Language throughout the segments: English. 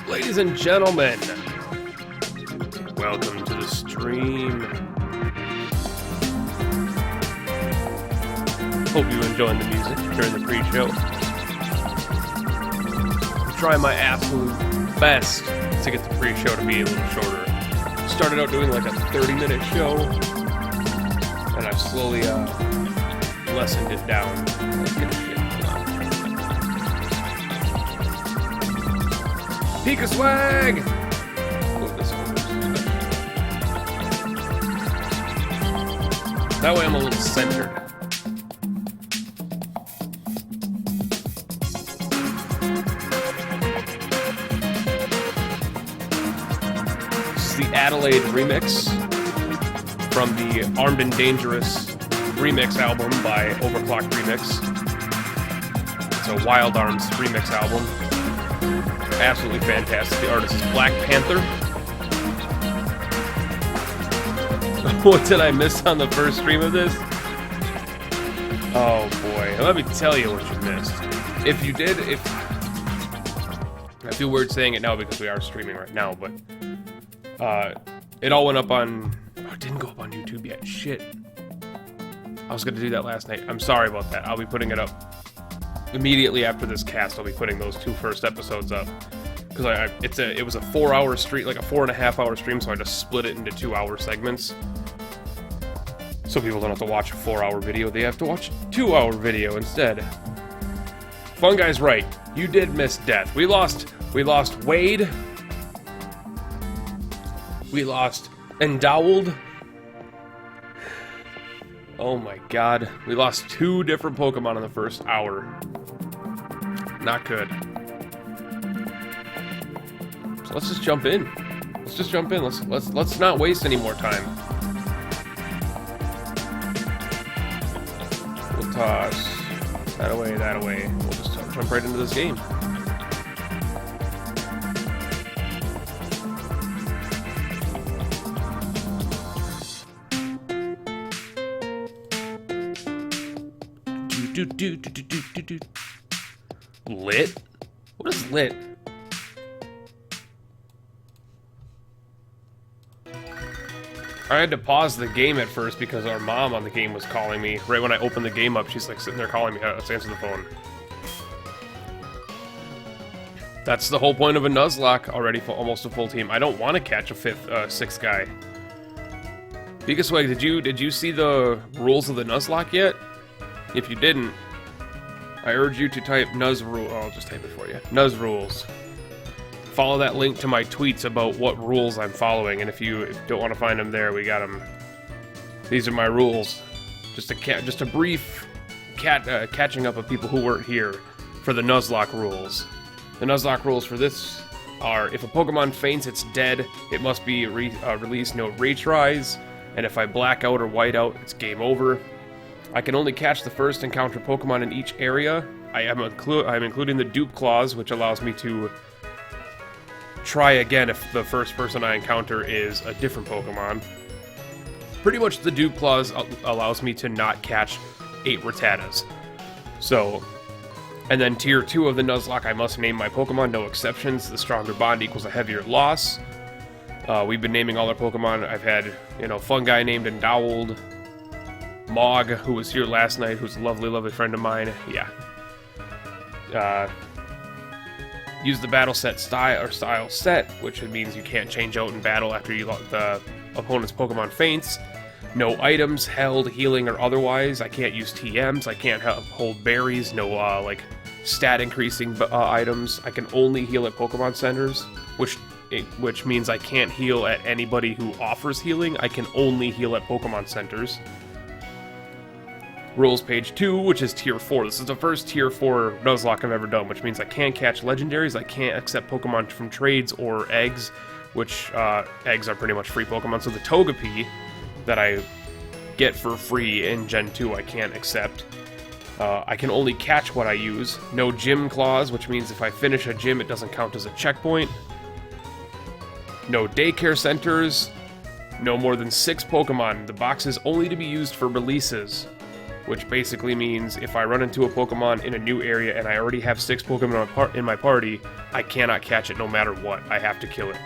Ladies and gentlemen, welcome to the stream. Hope you enjoyed the music during the pre-show. I'm trying my absolute best to get the pre-show to be a little shorter. Started out doing like a 30-minute show, and I've slowly lessened it down. Let's get the shit going. Pika swag! Move this over. That way I'm a little centered. This is the Adelaide remix from the Armed and Dangerous remix album by Overclocked Remix. It's a Wild Arms remix album. Absolutely fantastic. The artist is Black Panther. What did I miss on the first stream of this? Oh boy, let me tell you what you missed. If you did, I feel weird saying it now because we are streaming right now, but it all went up on, it didn't go up on YouTube yet, shit. I was gonna do that last night. I'm sorry about that. I'll be putting it up immediately after this cast. I'll be putting those two first episodes up because it was a 4-hour stream, like a 4.5-hour stream, so I just split it into 2-hour segments. So people don't have to watch a 4-hour video; they have to watch a 2-hour video instead. Fun Guy's right. You did miss death. We lost Wade. We lost Endowled. Oh my god. We lost 2 different Pokemon in the first hour. Not good. So let's just jump in. Let's not waste any more time. We'll toss that away, that away. We'll just jump right into this game. Lit? What is lit? I had to pause the game at first because our mom on the game was calling me. Right when I opened the game up, she's like sitting there calling me. Let's answer the phone. That's the whole point of a Nuzlocke, already almost a full team. I don't want to catch a 6th guy. Pika Swag, did you see the rules of the Nuzlocke yet? If you didn't, I urge you to type Nuz rule. I'll just type it for you. Nuz rules. Follow that link to my tweets about what rules I'm following, and if you don't want to find them there, we got them. These are my rules. Just a brief catching up of people who weren't here for the Nuzlocke rules. The Nuzlocke rules for this are: if a Pokemon faints, it's dead. It must be released no retries, and if I black out or white out, it's game over. I can only catch the first encounter Pokemon in each area. I'm including the dupe clause, which allows me to try again if the first person I encounter is a different Pokemon. Pretty much the dupe clause allows me to not catch 8 Rattatas. So, and then tier 2 of the Nuzlocke, I must name my Pokemon, no exceptions. The stronger bond equals a heavier loss. We've been naming all our Pokemon. I've had, Fun Guy named Endowled. Mog, who was here last night, who's a lovely, lovely friend of mine. Yeah. Use the battle set style set, which means you can't change out in battle after the opponent's Pokemon faints. No items held, healing, or otherwise. I can't use TMs. I can't hold berries. No, stat increasing items. I can only heal at Pokemon centers, which means I can't heal at anybody who offers healing. I can only heal at Pokemon centers. Rules page 2, which is tier 4. This is the first tier 4 Nuzlocke I've ever done, which means I can't catch legendaries, I can't accept Pokemon from trades or eggs, which eggs are pretty much free Pokemon. So the Togepi that I get for free in Gen 2 I can't accept. I can only catch what I use. No gym clause, which means if I finish a gym it doesn't count as a checkpoint. No daycare centers. No more than 6 Pokemon. The box is only to be used for releases. which basically means if I run into a Pokemon in a new area and I already have 6 Pokemon in my party, I cannot catch it no matter what. I have to kill it.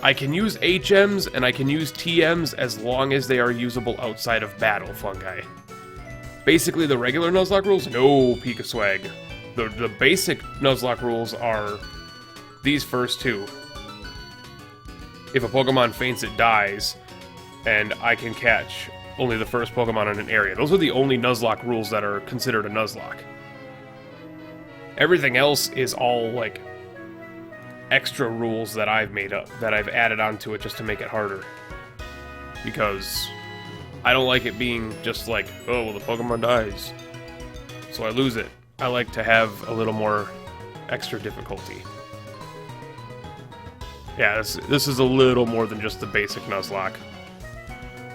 I can use HMs and I can use TMs as long as they are usable outside of battle, Fungi. Basically, the regular Nuzlocke rules, no Pika Swag. The basic Nuzlocke rules are these first 2. If a Pokemon faints, it dies, and I can catch only the first Pokemon in an area. Those are the only Nuzlocke rules that are considered a Nuzlocke. Everything else is all, like, extra rules that I've made up, that I've added onto it just to make it harder. Because I don't like it being just like, oh, well, the Pokemon dies, so I lose it. I like to have a little more extra difficulty. Yeah, this is a little more than just the basic Nuzlocke.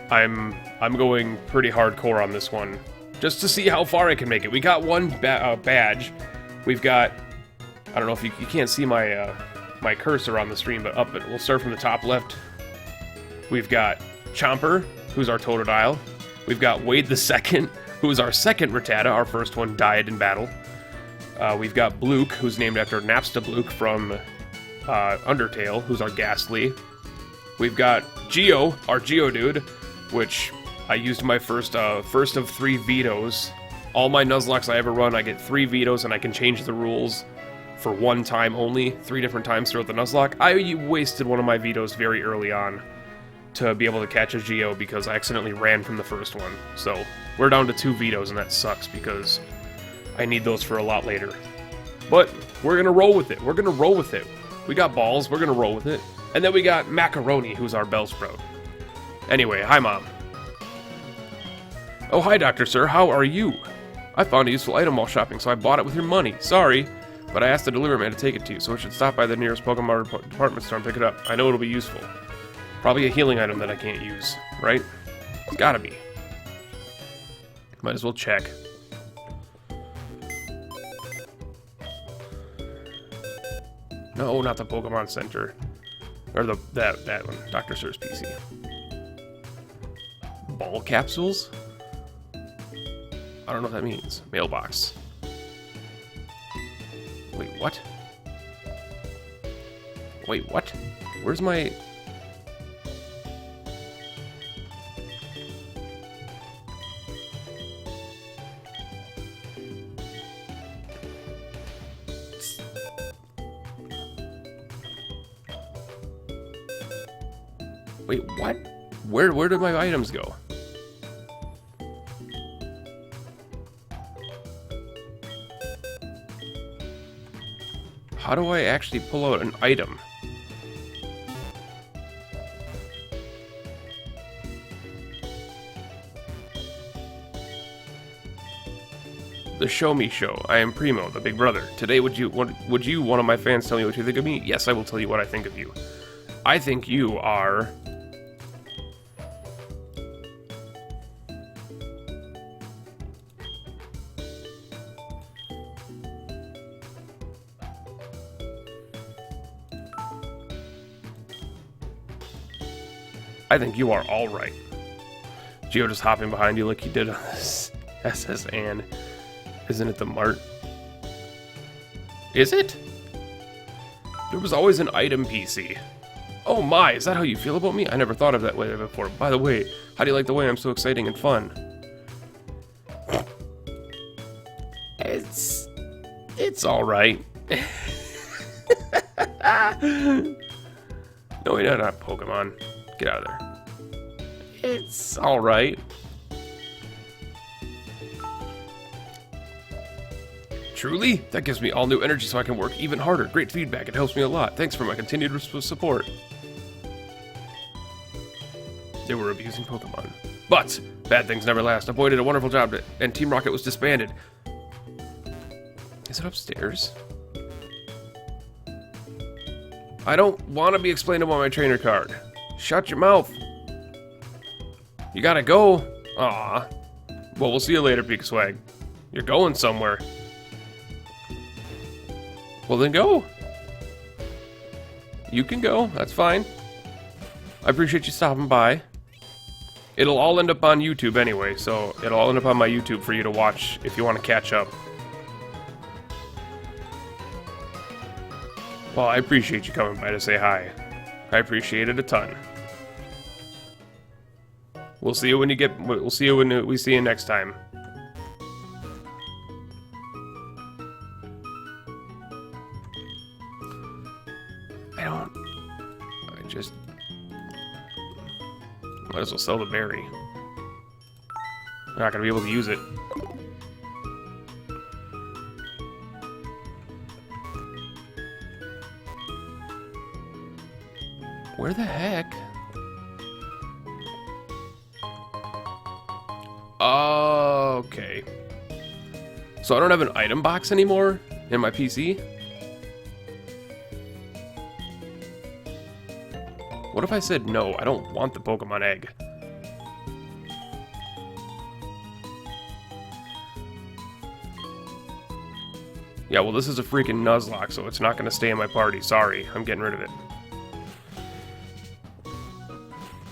I'm going pretty hardcore on this one, just to see how far I can make it. We got one badge. We've got, I don't know if you can't see my my cursor on the stream, but up it. We'll start from the top left. We've got Chomper, who's our Totodile. We've got Wade the Second, who's our second Rattata. Our first one died in battle. We've got Blook, who's named after Napsta Blook from Undertale, who's our Ghastly. We've got Geo, our Geodude, which I used my first of 3 vetoes. All my Nuzlocks I ever run, I get 3 vetoes, and I can change the rules for 1 time only, 3 different times throughout the Nuzlocke. I wasted one of my vetoes very early on to be able to catch a Geo because I accidentally ran from the first one. So we're down to 2 vetoes, and that sucks because I need those for a lot later. But we're gonna roll with it. We're gonna roll with it. We got balls. We're gonna roll with it. And then we got Macaroni, who's our Bellsprout. Anyway, hi, Mom. Oh, hi, Dr. Sir. How are you? I found a useful item while shopping, so I bought it with your money. Sorry, but I asked the delivery man to take it to you, so I should stop by the nearest Pokemon department store and pick it up. I know it'll be useful. Probably a healing item that I can't use, right? It's gotta be. Might as well check. No, not the Pokemon Center. Or that one, Dr. Sir's PC. Ball capsules? I don't know what that means. Mailbox. Wait, what? Wait, what? Where's my... Wait, what? Where did my items go? How do I actually pull out an item? The Show Me Show. I am Primo, the big brother. Today, would you, one of my fans, tell me what you think of me? Yes, I will tell you what I think of you. I think you are... I think you are alright. Geo just hopping behind you like he did on this SS Anne. Isn't it the Mart? Is it? There was always an item PC. Oh my, is that how you feel about me? I never thought of that way before. By the way, how do you like the way I'm so exciting and fun? It's alright. No, you're not Pokemon. Get out of there. It's alright. Truly? That gives me all new energy so I can work even harder. Great feedback, it helps me a lot. Thanks for my continued support. They were abusing Pokemon. But, bad things never last. A boy did a wonderful job and Team Rocket was disbanded. Is it upstairs? I don't want to be explained about my trainer card. Shut your mouth. You gotta go. Aw. Well, we'll see you later, Pika Swag. You're going somewhere. Well, then go. You can go. That's fine. I appreciate you stopping by. It'll all end up on YouTube anyway, so it'll all end up on my YouTube for you to watch if you want to catch up. Well, I appreciate you coming by to say hi. I appreciate it a ton. We'll see you when you get. We'll see you when we see you next time. I just might as well sell the berry. I'm not gonna be able to use it. Where the heck? Okay. So I don't have an item box anymore in my PC? What if I said no, I don't want the Pokemon egg? Yeah, well this is a freaking Nuzlocke, so it's not gonna stay in my party. Sorry, I'm getting rid of it.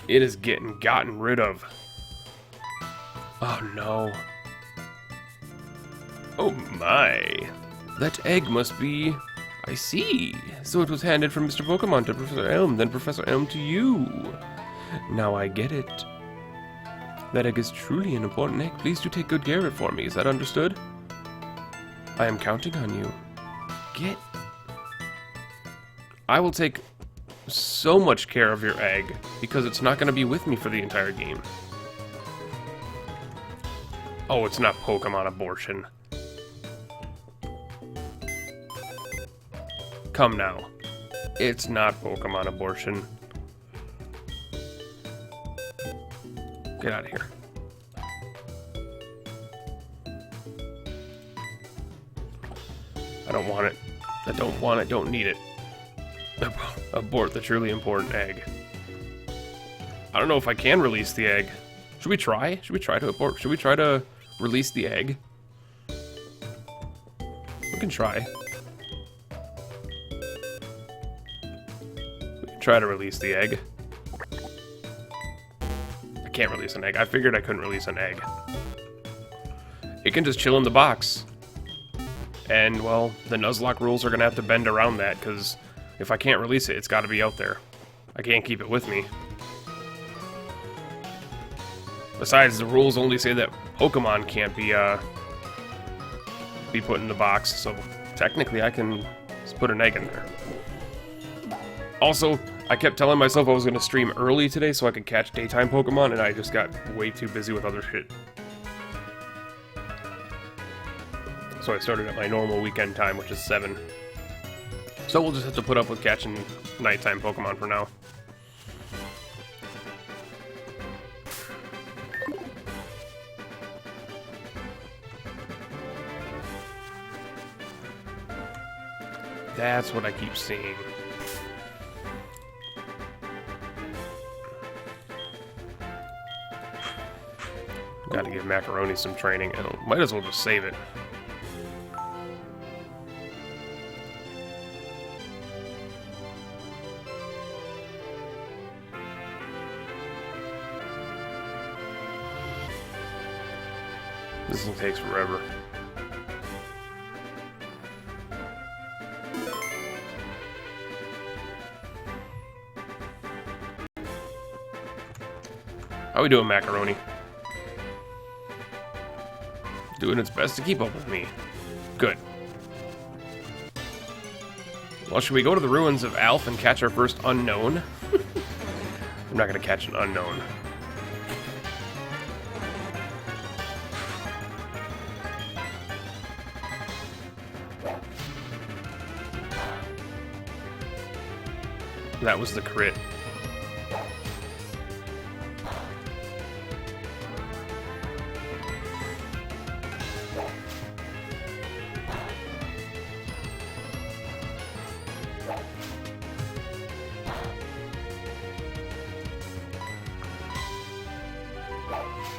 It is getting gotten rid of. Oh no. Oh my. That egg must be... I see. So it was handed from Mr. Pokemon to Professor Elm, then Professor Elm to you. Now I get it. That egg is truly an important egg. Please do take good care of it for me. Is that understood? I am counting on you. Get... I will take so much care of your egg, because it's not going to be with me for the entire game. Oh, it's not Pokemon abortion. Come now. It's not Pokemon abortion. Get out of here. I don't want it. I don't want it. Don't need it. Abort the truly important egg. I don't know if I can release the egg. Should we try? Should we try to abort? Should we try to release the egg? We can try. We can try to release the egg. I can't release an egg. I figured I couldn't release an egg. It can just chill in the box. And, well, the Nuzlocke rules are going to have to bend around that, because if I can't release it, it's got to be out there. I can't keep it with me. Besides, the rules only say that Pokemon can't be put in the box, so technically I can just put an egg in there. Also, I kept telling myself I was going to stream early today so I could catch daytime Pokemon, and I just got way too busy with other shit. So I started at my normal weekend time, which is 7. So we'll just have to put up with catching nighttime Pokemon for now. That's what I keep seeing. Gotta give Macaroni some training. I might as well just save it. This thing takes forever. How we doing, Macaroni? Doing its best to keep up with me. Good. Well, should we go to the ruins of Alph and catch our first unknown? I'm not gonna catch an unknown. That was the crit.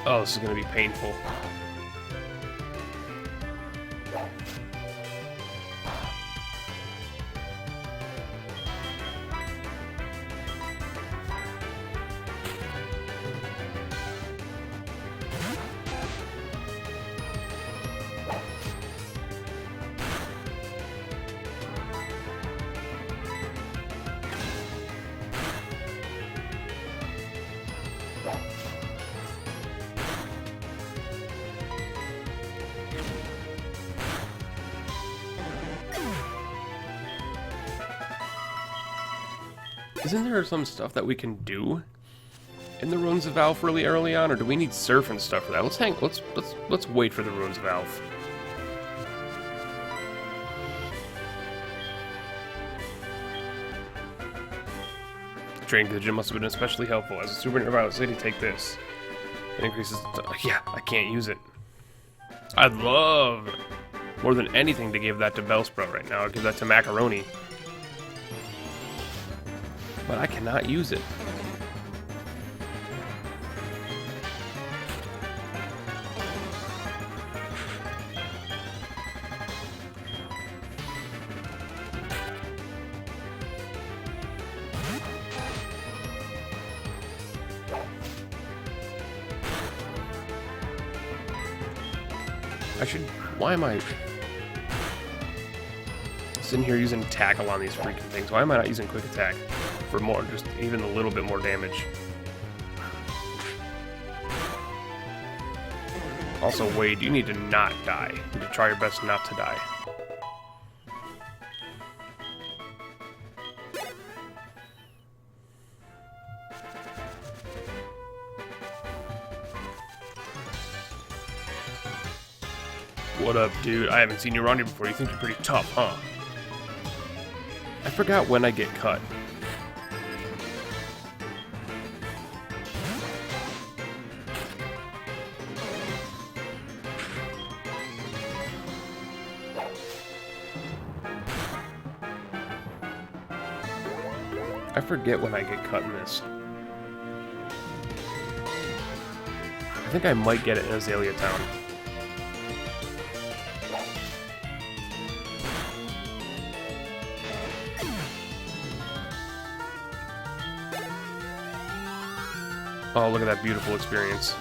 Oh, this is gonna be painful. Isn't there some stuff that we can do in the Ruins of Alph really early on, or do we need surf and stuff for that? Let's wait for the Ruins of Alph. Training to the gym must have been especially helpful. As a super in Violet City, take this. It increases. Yeah, I can't use it. I'd love more than anything to give that to Bellsprout right now. I'd give that to Macaroni. But I cannot use it. Why am I sitting here using tackle on these freaking things? Why am I not using quick attack for more, just even a little bit more damage? Also, Wade, you need to not die. You need to try your best not to die. What up, dude? I haven't seen you around here before. You think you're pretty tough, huh? I forgot when I get cut. I forget when I get cut in this. I think I might get it in Azalea Town. Oh, look at that beautiful experience.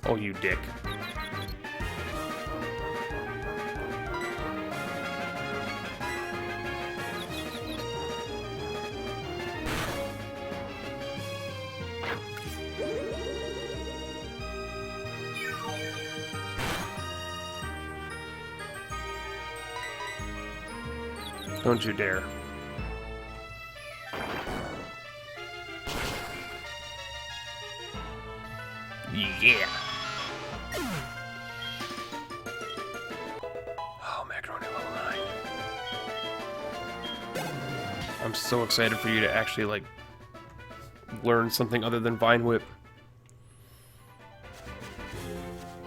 Oh, you dick. Don't you dare. Yeah. Oh, Macaroni level 9. I'm so excited for you to actually, like, learn something other than Vine Whip.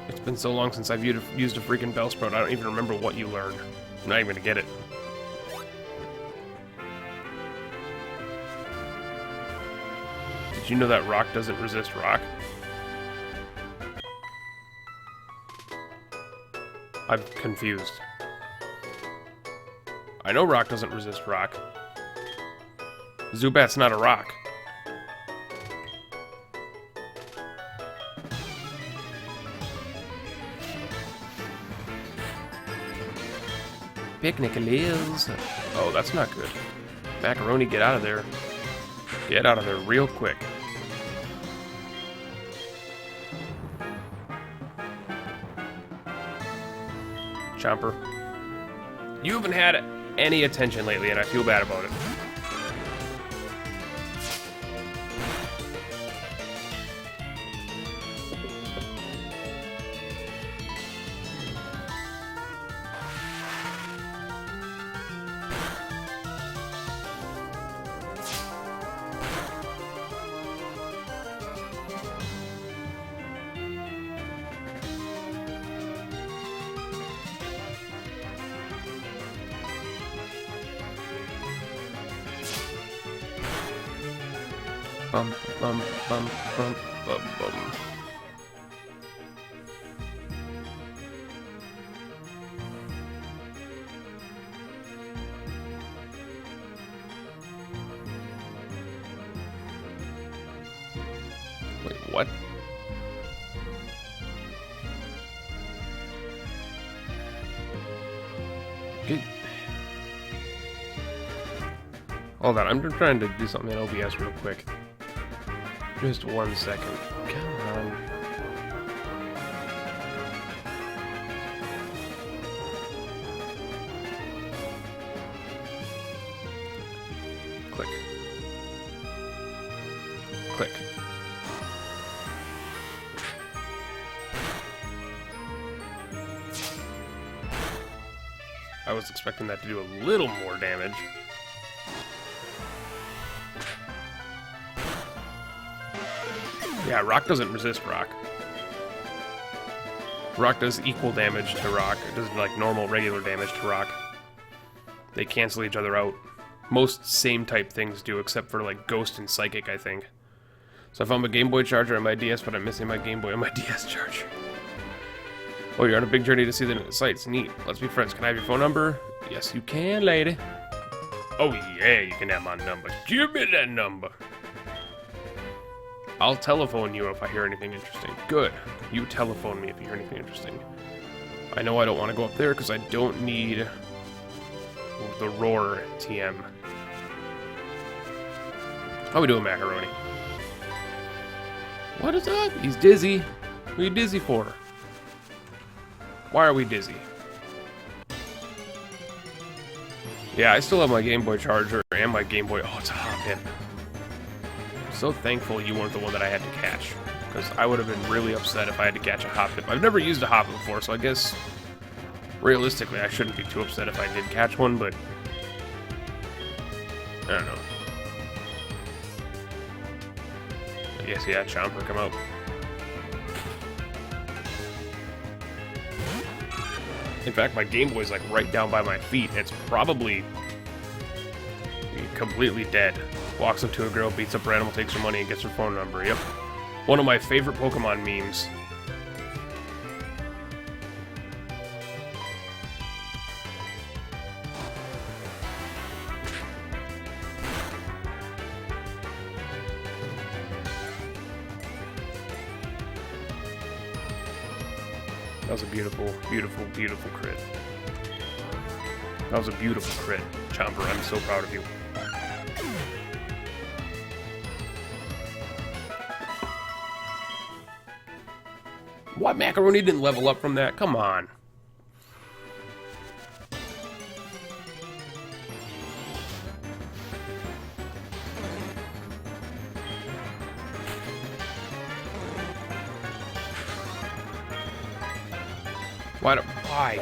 It's been so long since I've used a freaking Bellsprout, I don't even remember what you learned. I'm not even gonna get it. Did you know that rock doesn't resist rock? I'm confused. I know rock doesn't resist rock. Zubat's not a rock. Picnic Liz. Oh, that's not good. Macaroni, get out of there. Get out of there real quick. Chomper. You haven't had any attention lately, and I feel bad about it. Bum, bum, bum, bum, bum, bum. Wait, what? Okay. Hold on, I'm trying to do something in OBS real quick. Just 1 second. Come on. Click. Click. I was expecting that to do a little more damage. Yeah, rock doesn't resist rock. Rock does equal damage to rock. It does like normal, regular damage to rock. They cancel each other out. Most same type things do, except for like Ghost and Psychic, I think. So I found my Game Boy charger on my DS, but I'm missing my Game Boy on my DS charger. Oh, you're on a big journey to see the sights. Neat. Let's be friends. Can I have your phone number? Yes, you can, lady. Oh, yeah, you can have my number. Give me that number. I'll telephone you if I hear anything interesting. Good. You telephone me if you hear anything interesting. I know I don't want to go up there because I don't need the roar TM. How we doing, Macaroni? What is up? He's dizzy. What are you dizzy for? Why are we dizzy? Yeah, I still have my Game Boy charger and my Game Boy. Oh, it's a hot pip. I'm so thankful you weren't the one that I had to catch, because I would have been really upset if I had to catch a hot pip. I've never used a hot pip before, so I guess realistically I shouldn't be too upset if I did catch one, but I don't know. I guess, yeah, Chomper, come out. In fact, my Game Boy's like right down by my feet. It's probably completely dead. Walks up to a girl, beats up her animal, takes her money, and gets her phone number. Yep. One of my favorite Pokemon memes. That was a beautiful, beautiful, beautiful crit. That was a beautiful crit. Chomper, I'm so proud of you. What, Macaroni didn't level up from that? Come on.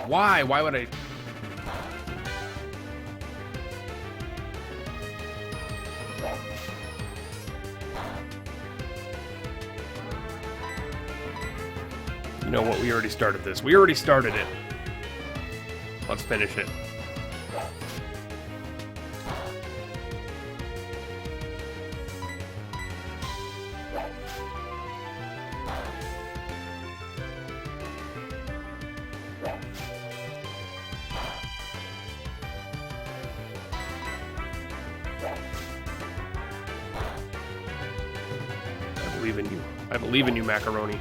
Why would I? You know what? We already started this. We already started it. Let's finish it. I believe in you. I believe in you, Macaroni.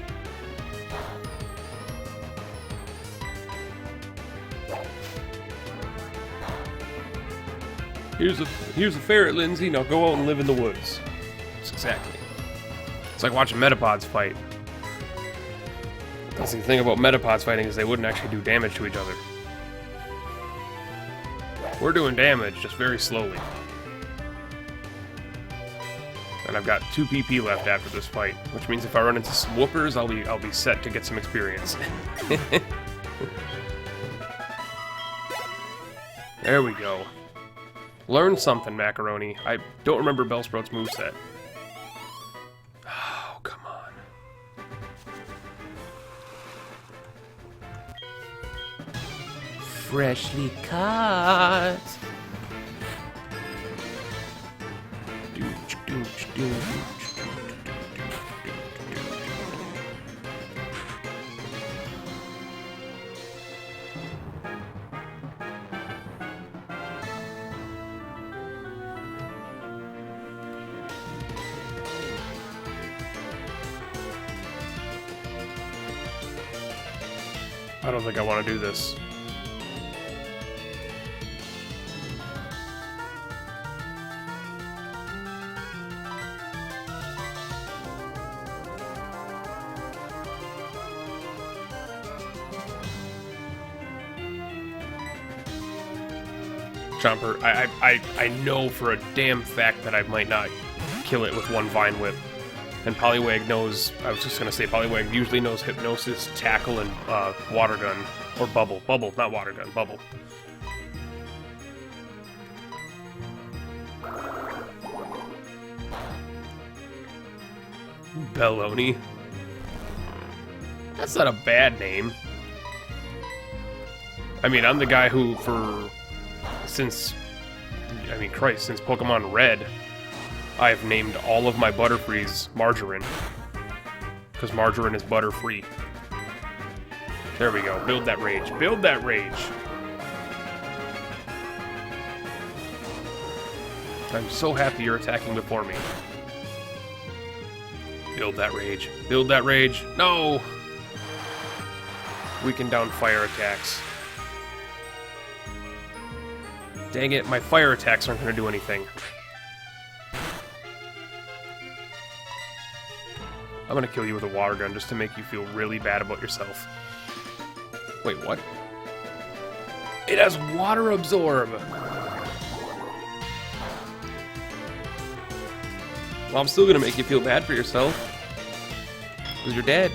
Here's a ferret, Lindsay. Now go out and live in the woods. That's exactly. It's like watching Metapods fight. That's the thing about Metapods fighting is they wouldn't actually do damage to each other. We're doing damage, just very slowly. And I've got 2 PP left after this fight, which means if I run into some whoopers, I'll be set to get some experience. There we go. Learn something, Macaroni. I don't remember Bellsprout's moveset. Oh, come on. Freshly caught. I don't think I want to do this. Chomper, I know for a damn fact that I might not kill it with one Vine Whip. And Poliwag knows, I was just going to say, Poliwag usually knows Hypnosis, Tackle, and Water Gun. Or Bubble. Bubble, not Water Gun, Bubble. Belloni. That's not a bad name. I mean, I'm the guy who, since Pokemon Red, I've named all of my Butterfrees Margarine. Because Margarine is butter-free. There we go. Build that rage. Build that rage! I'm so happy you're attacking before me. Build that rage. Build that rage. No! Weaken down fire attacks. Dang it, my fire attacks aren't going to do anything. I'm going to kill you with a water gun just to make you feel really bad about yourself. Wait, what? It has water absorb! Well, I'm still going to make you feel bad for yourself. Because you're dead.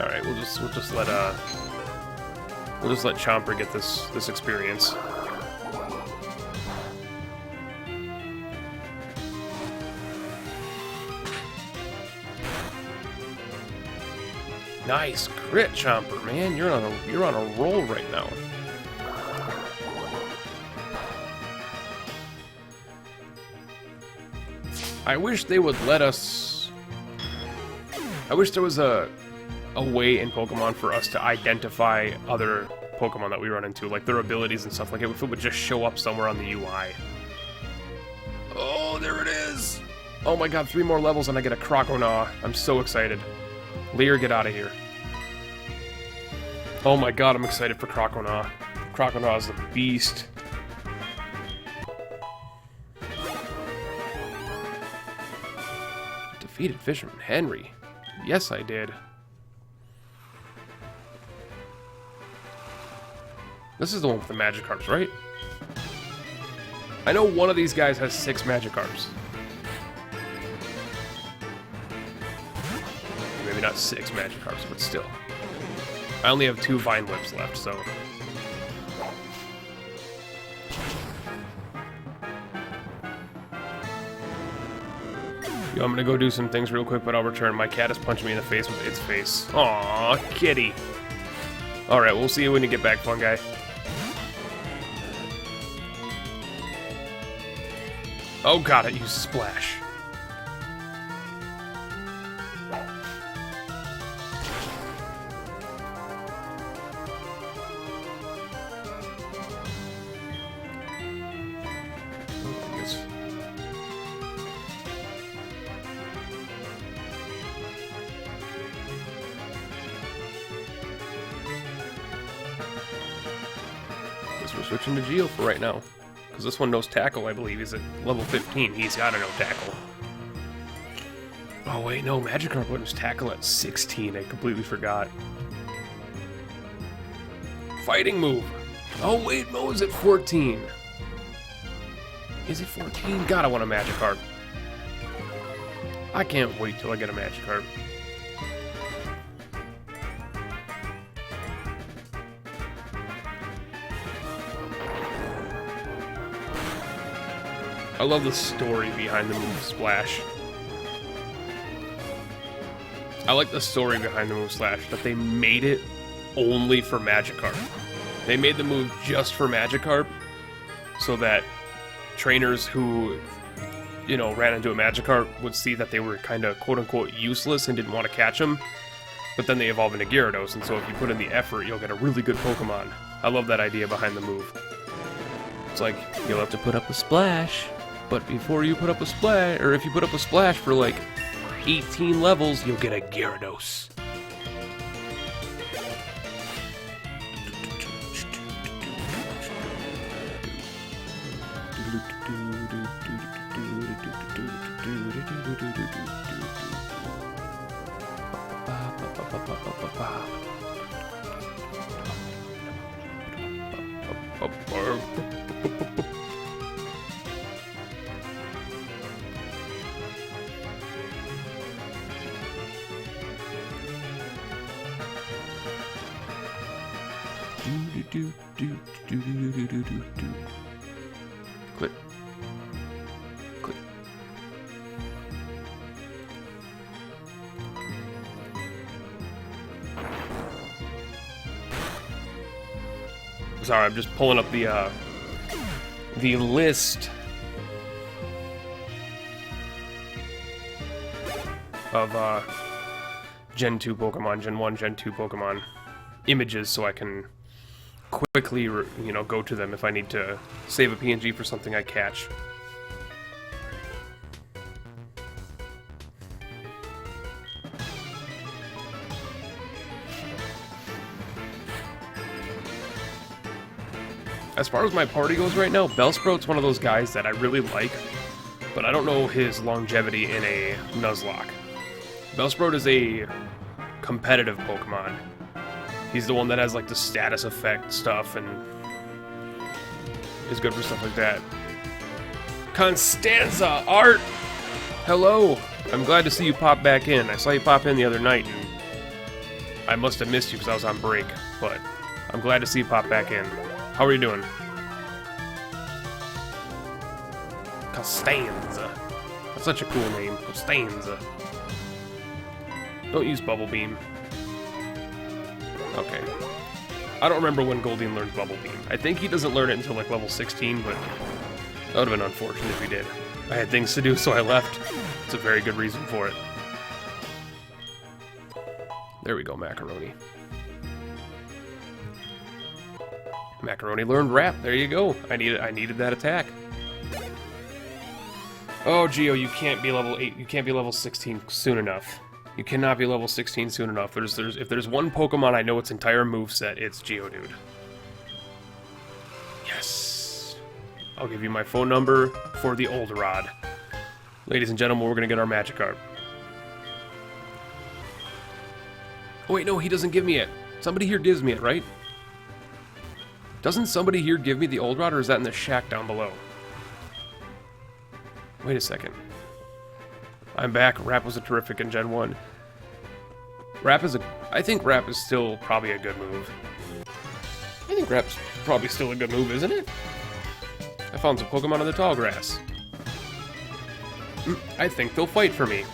Alright, we'll just let Chomper get this experience. Nice crit, Chomper, man. You're on a roll right now. I wish they would let us. I wish there was a way in Pokemon for us to identify other Pokemon that we run into, like their abilities and stuff like it, if it would just show up somewhere on the UI. Oh, there it is! Oh my god, 3 more levels and I get a Croconaw. I'm so excited. Lear, get out of here. Oh my god, I'm excited for Croconaw. Croconaw is a beast. Defeated Fisherman Henry. Yes, I did. This is the one with the Magikarps, right? I know one of these guys has 6 Magikarps. Maybe not 6 Magikarps, but still. I only have 2 Vine Whips left, so... Yo, I'm gonna go do some things real quick, but I'll return. My cat is punching me in the face with its face. Aww, kitty. Alright, we'll see you when you get back, fun guy. Oh god, it used Splash. We're switching to Geo for right now. Because this one knows Tackle, I believe. He's at level 15. He's gotta know Tackle. Oh wait, no, Magikarp learns Tackle at 16. I completely forgot. Fighting move. Oh wait, Mo's at 14. Is he 14? God, I want a Magikarp. I can't wait till I get a Magikarp. I love the story behind the move Splash. I like the story behind the move Slash, that they made it only for Magikarp. They made the move just for Magikarp, so that trainers who, you know, ran into a Magikarp would see that they were kind of quote-unquote useless and didn't want to catch them, but then they evolve into Gyarados, and so if you put in the effort, you'll get a really good Pokemon. I love that idea behind the move. It's like, you'll have to put up a splash, but before you put up a splash, or if you put up a splash for like 18 levels, you'll get a Gyarados. Click. Click. Sorry, I'm just pulling up the list of Gen 2 Pokemon, Gen 1, Gen 2 Pokemon images, so I can quickly, you know, go to them if I need to save a PNG for something I catch. As far as my party goes right now, Bellsprout's one of those guys that I really like, but I don't know his longevity in a Nuzlocke. Bellsprout is a competitive Pokemon. He's the one that has like the status effect stuff and is good for stuff like that. Constanza Art! Hello! I'm glad to see you pop back in. I saw you pop in the other night and I must have missed you because I was on break, but I'm glad to see you pop back in. How are you doing? Costanza. That's such a cool name. Costanza. Don't use Bubble Beam. Okay. I don't remember when Goldeen learns Bubble Beam. I think he doesn't learn it until like level 16, but that would have been unfortunate if he did. I had things to do, so I left. It's a very good reason for it. There we go, Macaroni. Macaroni learned Rap. There you go. I needed that attack. Oh, Geo, you can't be level 8. You can't be level 16 soon enough. You cannot be level 16 soon enough. If there's one Pokemon I know its entire moveset, it's Geodude. Yes. I'll give you my phone number for the old rod. Ladies and gentlemen, we're gonna get our Magikarp. Oh wait, no, he doesn't give me it. Somebody here gives me it, right? Doesn't somebody here give me the old rod, or is that in the shack down below? Wait a second. I'm back. Rap was a terrific in Gen 1. I think Rap is still probably a good move. I think Rap's probably still a good move, isn't it? I found some Pokemon in the tall grass. I think they'll fight for me.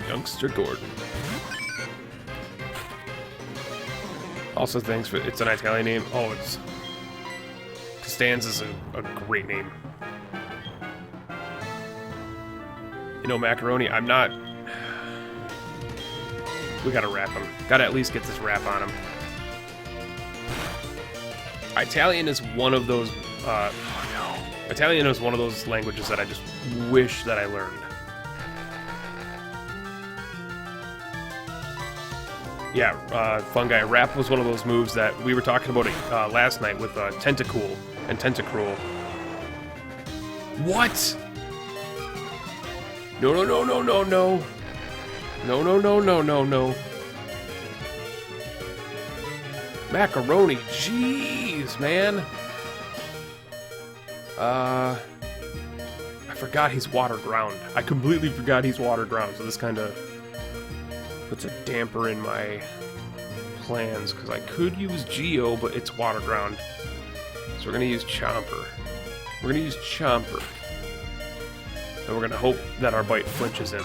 Youngster Gordon. Also, thanks for... It's an Italian name. Oh, it's... Costanza's a great name. You know, Macaroni, I'm not... We gotta wrap him. Gotta at least get this wrap on him. Italian is one of those... Italian is one of those languages that I just wish that I learned. Yeah, Fungi. Rap was one of those moves that we were talking about last night with Tentacool and Tentacruel. What? No, no, no, no, no, no. No, no, no, no, no, no. Macaroni, jeez, man. I forgot he's water ground. I completely forgot he's water ground, so this kind of puts a damper in my plans, because I could use Geo, but it's water ground. So we're going to use Chomper. We're going to use Chomper. And we're going to hope that our bite flinches him.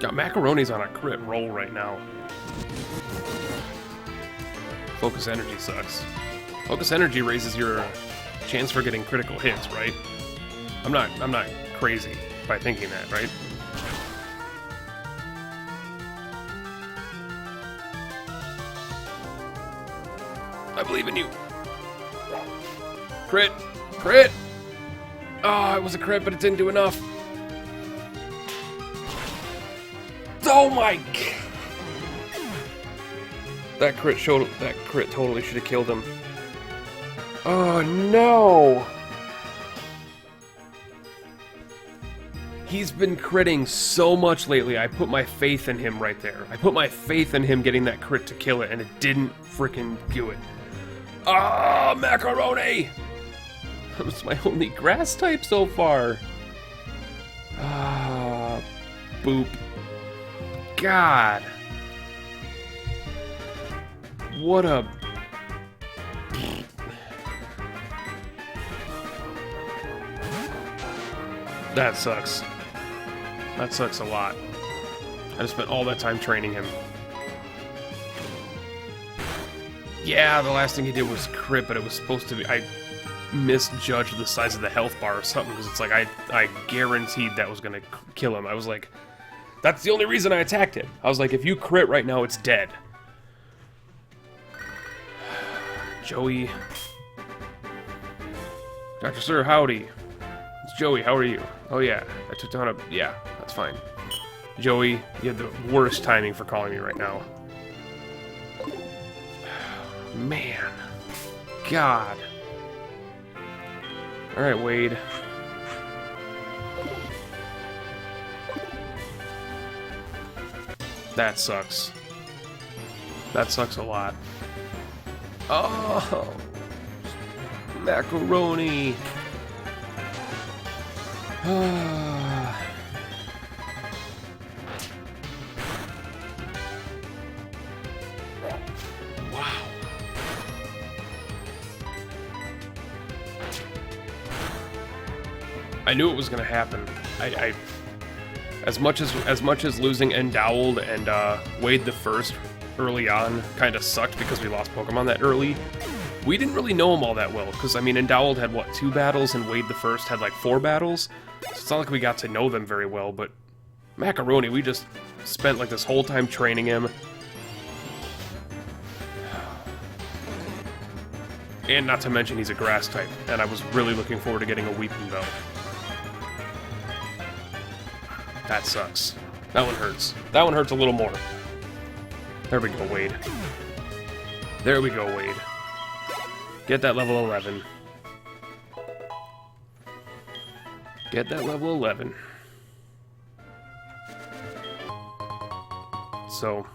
God, Macaroni's on a crit roll right now. Focus energy sucks. Focus energy raises your chance for getting critical hits, right? I'm not crazy by thinking that, right? I believe in you. Crit! Crit! Oh, it was a crit, but it didn't do enough. Oh my god! That crit totally should have killed him. Oh no! He's been critting so much lately. I put my faith in him right there. I put my faith in him getting that crit to kill it, and it didn't freaking do it. Ah, macaroni! That was my only grass type so far. Ah, boop. God. What a... That sucks. That sucks a lot. I just spent all that time training him. Yeah, the last thing he did was crit, but it was supposed to be... I misjudged the size of the health bar or something, because it's like I guaranteed that was going to kill him. I was like, that's the only reason I attacked him. I was like, if you crit right now, it's dead. Joey. Dr. Sir, howdy. It's Joey, how are you? Oh yeah, I took down a... Yeah, that's fine. Joey, you have the worst timing for calling me right now. Man. God. Alright, Wade. That sucks. That sucks a lot. Oh! Macaroni! Wow. I knew it was gonna happen. As much as losing Endowled and Wade the First early on kind of sucked because we lost Pokemon that early, we didn't really know him all that well, because, I mean, Endowled had, what, 2 battles, and Wade the First had, like, 4 battles? So it's not like we got to know them very well, but Macaroni, we just spent, like, this whole time training him. And not to mention he's a grass type, and I was really looking forward to getting a Weeping Bell. That sucks. That one hurts. That one hurts a little more. There we go, Wade. There we go, Wade. Get that level 11. Get that level 11. So...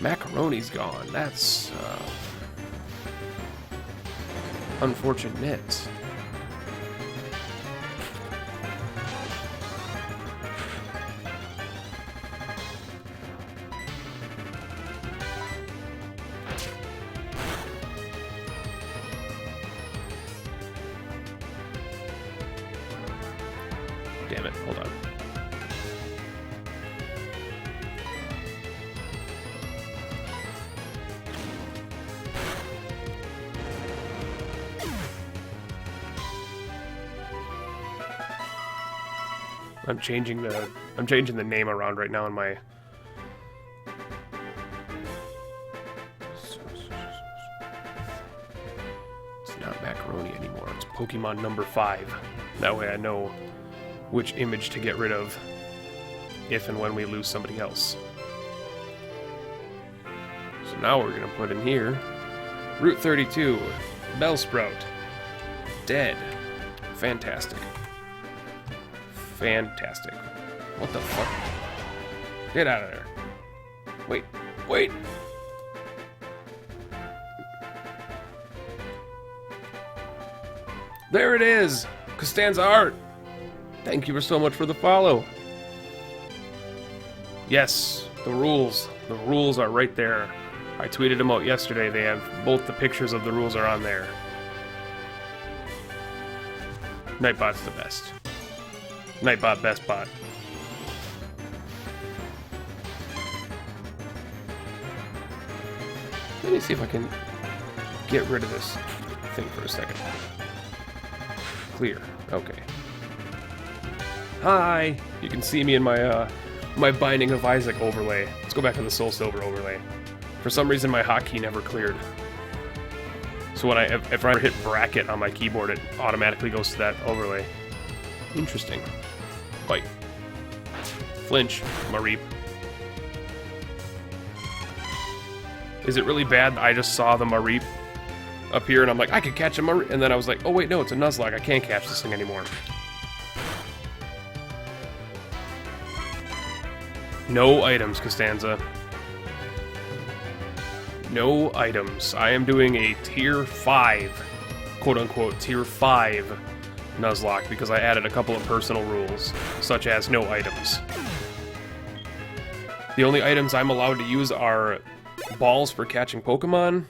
Macaroni's gone. That's, unfortunate. Damn it, hold on. I'm changing the name around right now in my... It's not Macaroni anymore, it's Pokemon number 5. That way I know which image to get rid of if and when we lose somebody else. So now we're gonna put in here Route 32, Bellsprout, dead. Fantastic. Fantastic. What the fuck? Get out of there. Wait, wait! There it is! Costanza Art! Thank you so much for the follow. Yes, the rules. The rules are right there. I tweeted them out yesterday. They have both the pictures of the rules are on there. Nightbot's the best. Nightbot, best bot. Let me see if I can get rid of this thing for a second. Clear. Okay. Hi! You can see me in my, my Binding of Isaac overlay. Let's go back to the Soul Silver overlay. For some reason, my hotkey never cleared. So when if I hit bracket on my keyboard, it automatically goes to that overlay. Interesting. Bite. Flinch. Mareep. Is it really bad that I just saw the Mareep up here and I'm like, I could catch a Mareep, and then I was like, oh wait, no, it's a Nuzlocke. I can't catch this thing anymore. No items, Costanza. No items. I am doing a tier 5, quote-unquote, tier 5 Nuzlocke because I added a couple of personal rules, such as no items. The only items I'm allowed to use are balls for catching Pokemon,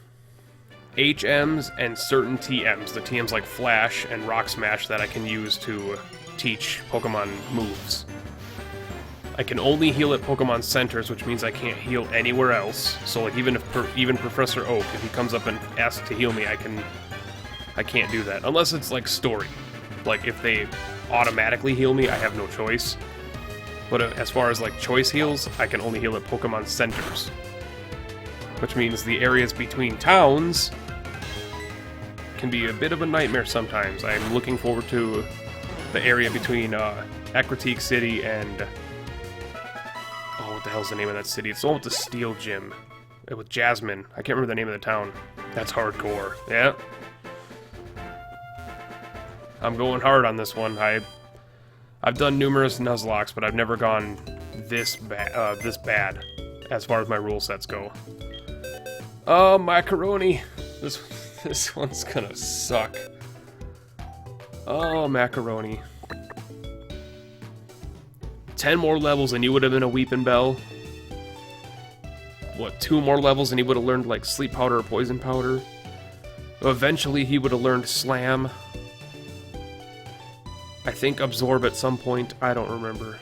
HMs, and certain TMs. The TMs like Flash and Rock Smash that I can use to teach Pokemon moves. I can only heal at Pokemon Centers, which means I can't heal anywhere else. So like even Professor Oak, if he comes up and asks to heal me, I can't do that. Unless it's like story. Like if they automatically heal me, I have no choice. But as far as like choice heals, I can only heal at Pokemon Centers. Which means the areas between towns can be a bit of a nightmare sometimes. I'm looking forward to the area between Aquatique City and... oh, what the hell's the name of that city? It's the one with the Steel Gym. With Jasmine. I can't remember the name of the town. That's hardcore. Yeah. I'm going hard on this one. I've done numerous Nuzlocks, but I've never gone this bad as far as my rule sets go. Oh, macaroni. This one's gonna suck. Oh, macaroni. 10 more levels and you would have been a Weeping Bell. What, 2 more levels and he would have learned, like, Sleep Powder or Poison Powder? Eventually he would have learned Slam. I think Absorb at some point. I don't remember.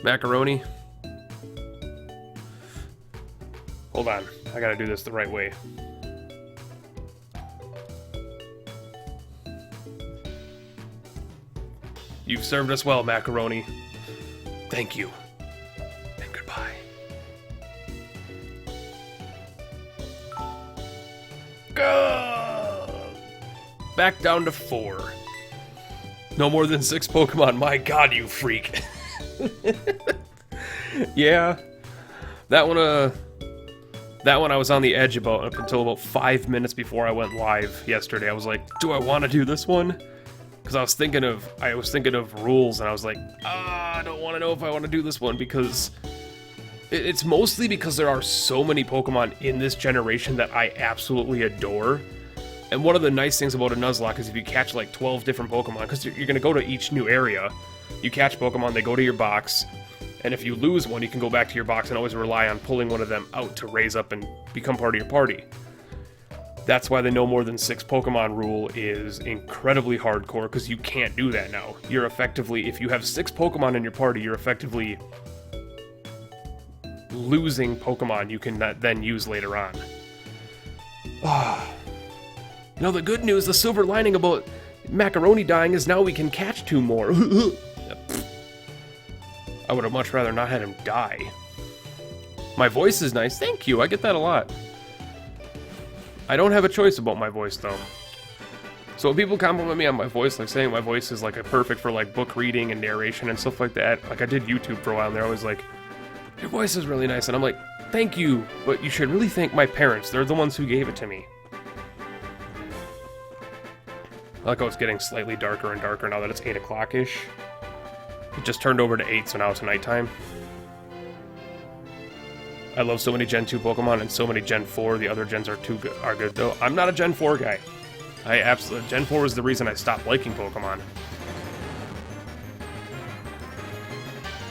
Macaroni. Hold on. I gotta do this the right way. You've served us well, Macaroni. Thank you. And goodbye. Go! Back down to 4. No more than 6 Pokemon. My god, you freak. Yeah. That one I was on the edge about up until about 5 minutes before I went live yesterday. I was like, do I want to do this one? Because I was thinking of rules, and I was like, I don't want to know if I want to do this one, because it's mostly because there are so many Pokemon in this generation that I absolutely adore. And one of the nice things about a Nuzlocke is if you catch like 12 different Pokemon, because you're going to go to each new area, you catch Pokemon, they go to your box, and if you lose one, you can go back to your box and always rely on pulling one of them out to raise up and become part of your party. That's why the no more than 6 Pokemon rule is incredibly hardcore, because you can't do that now. You're effectively, if you have 6 Pokemon in your party, you're effectively losing Pokemon you can then use later on. You know, the good news, the silver lining about Macaroni dying is now we can catch 2 more. I would have much rather not had him die. My voice is nice. Thank you, I get that a lot. I don't have a choice about my voice, though. So when people compliment me on my voice, like saying my voice is like perfect for like book reading and narration and stuff like that, like I did YouTube for a while and they're always like, your voice is really nice, and I'm like, thank you, but you should really thank my parents. They're the ones who gave it to me. I like how it's getting slightly darker and darker now that it's 8 o'clock-ish. It just turned over to 8, so now it's nighttime. I love so many Gen 2 Pokemon and so many Gen 4. The other gens are good though. I'm not a Gen 4 guy. Gen 4 is the reason I stopped liking Pokemon.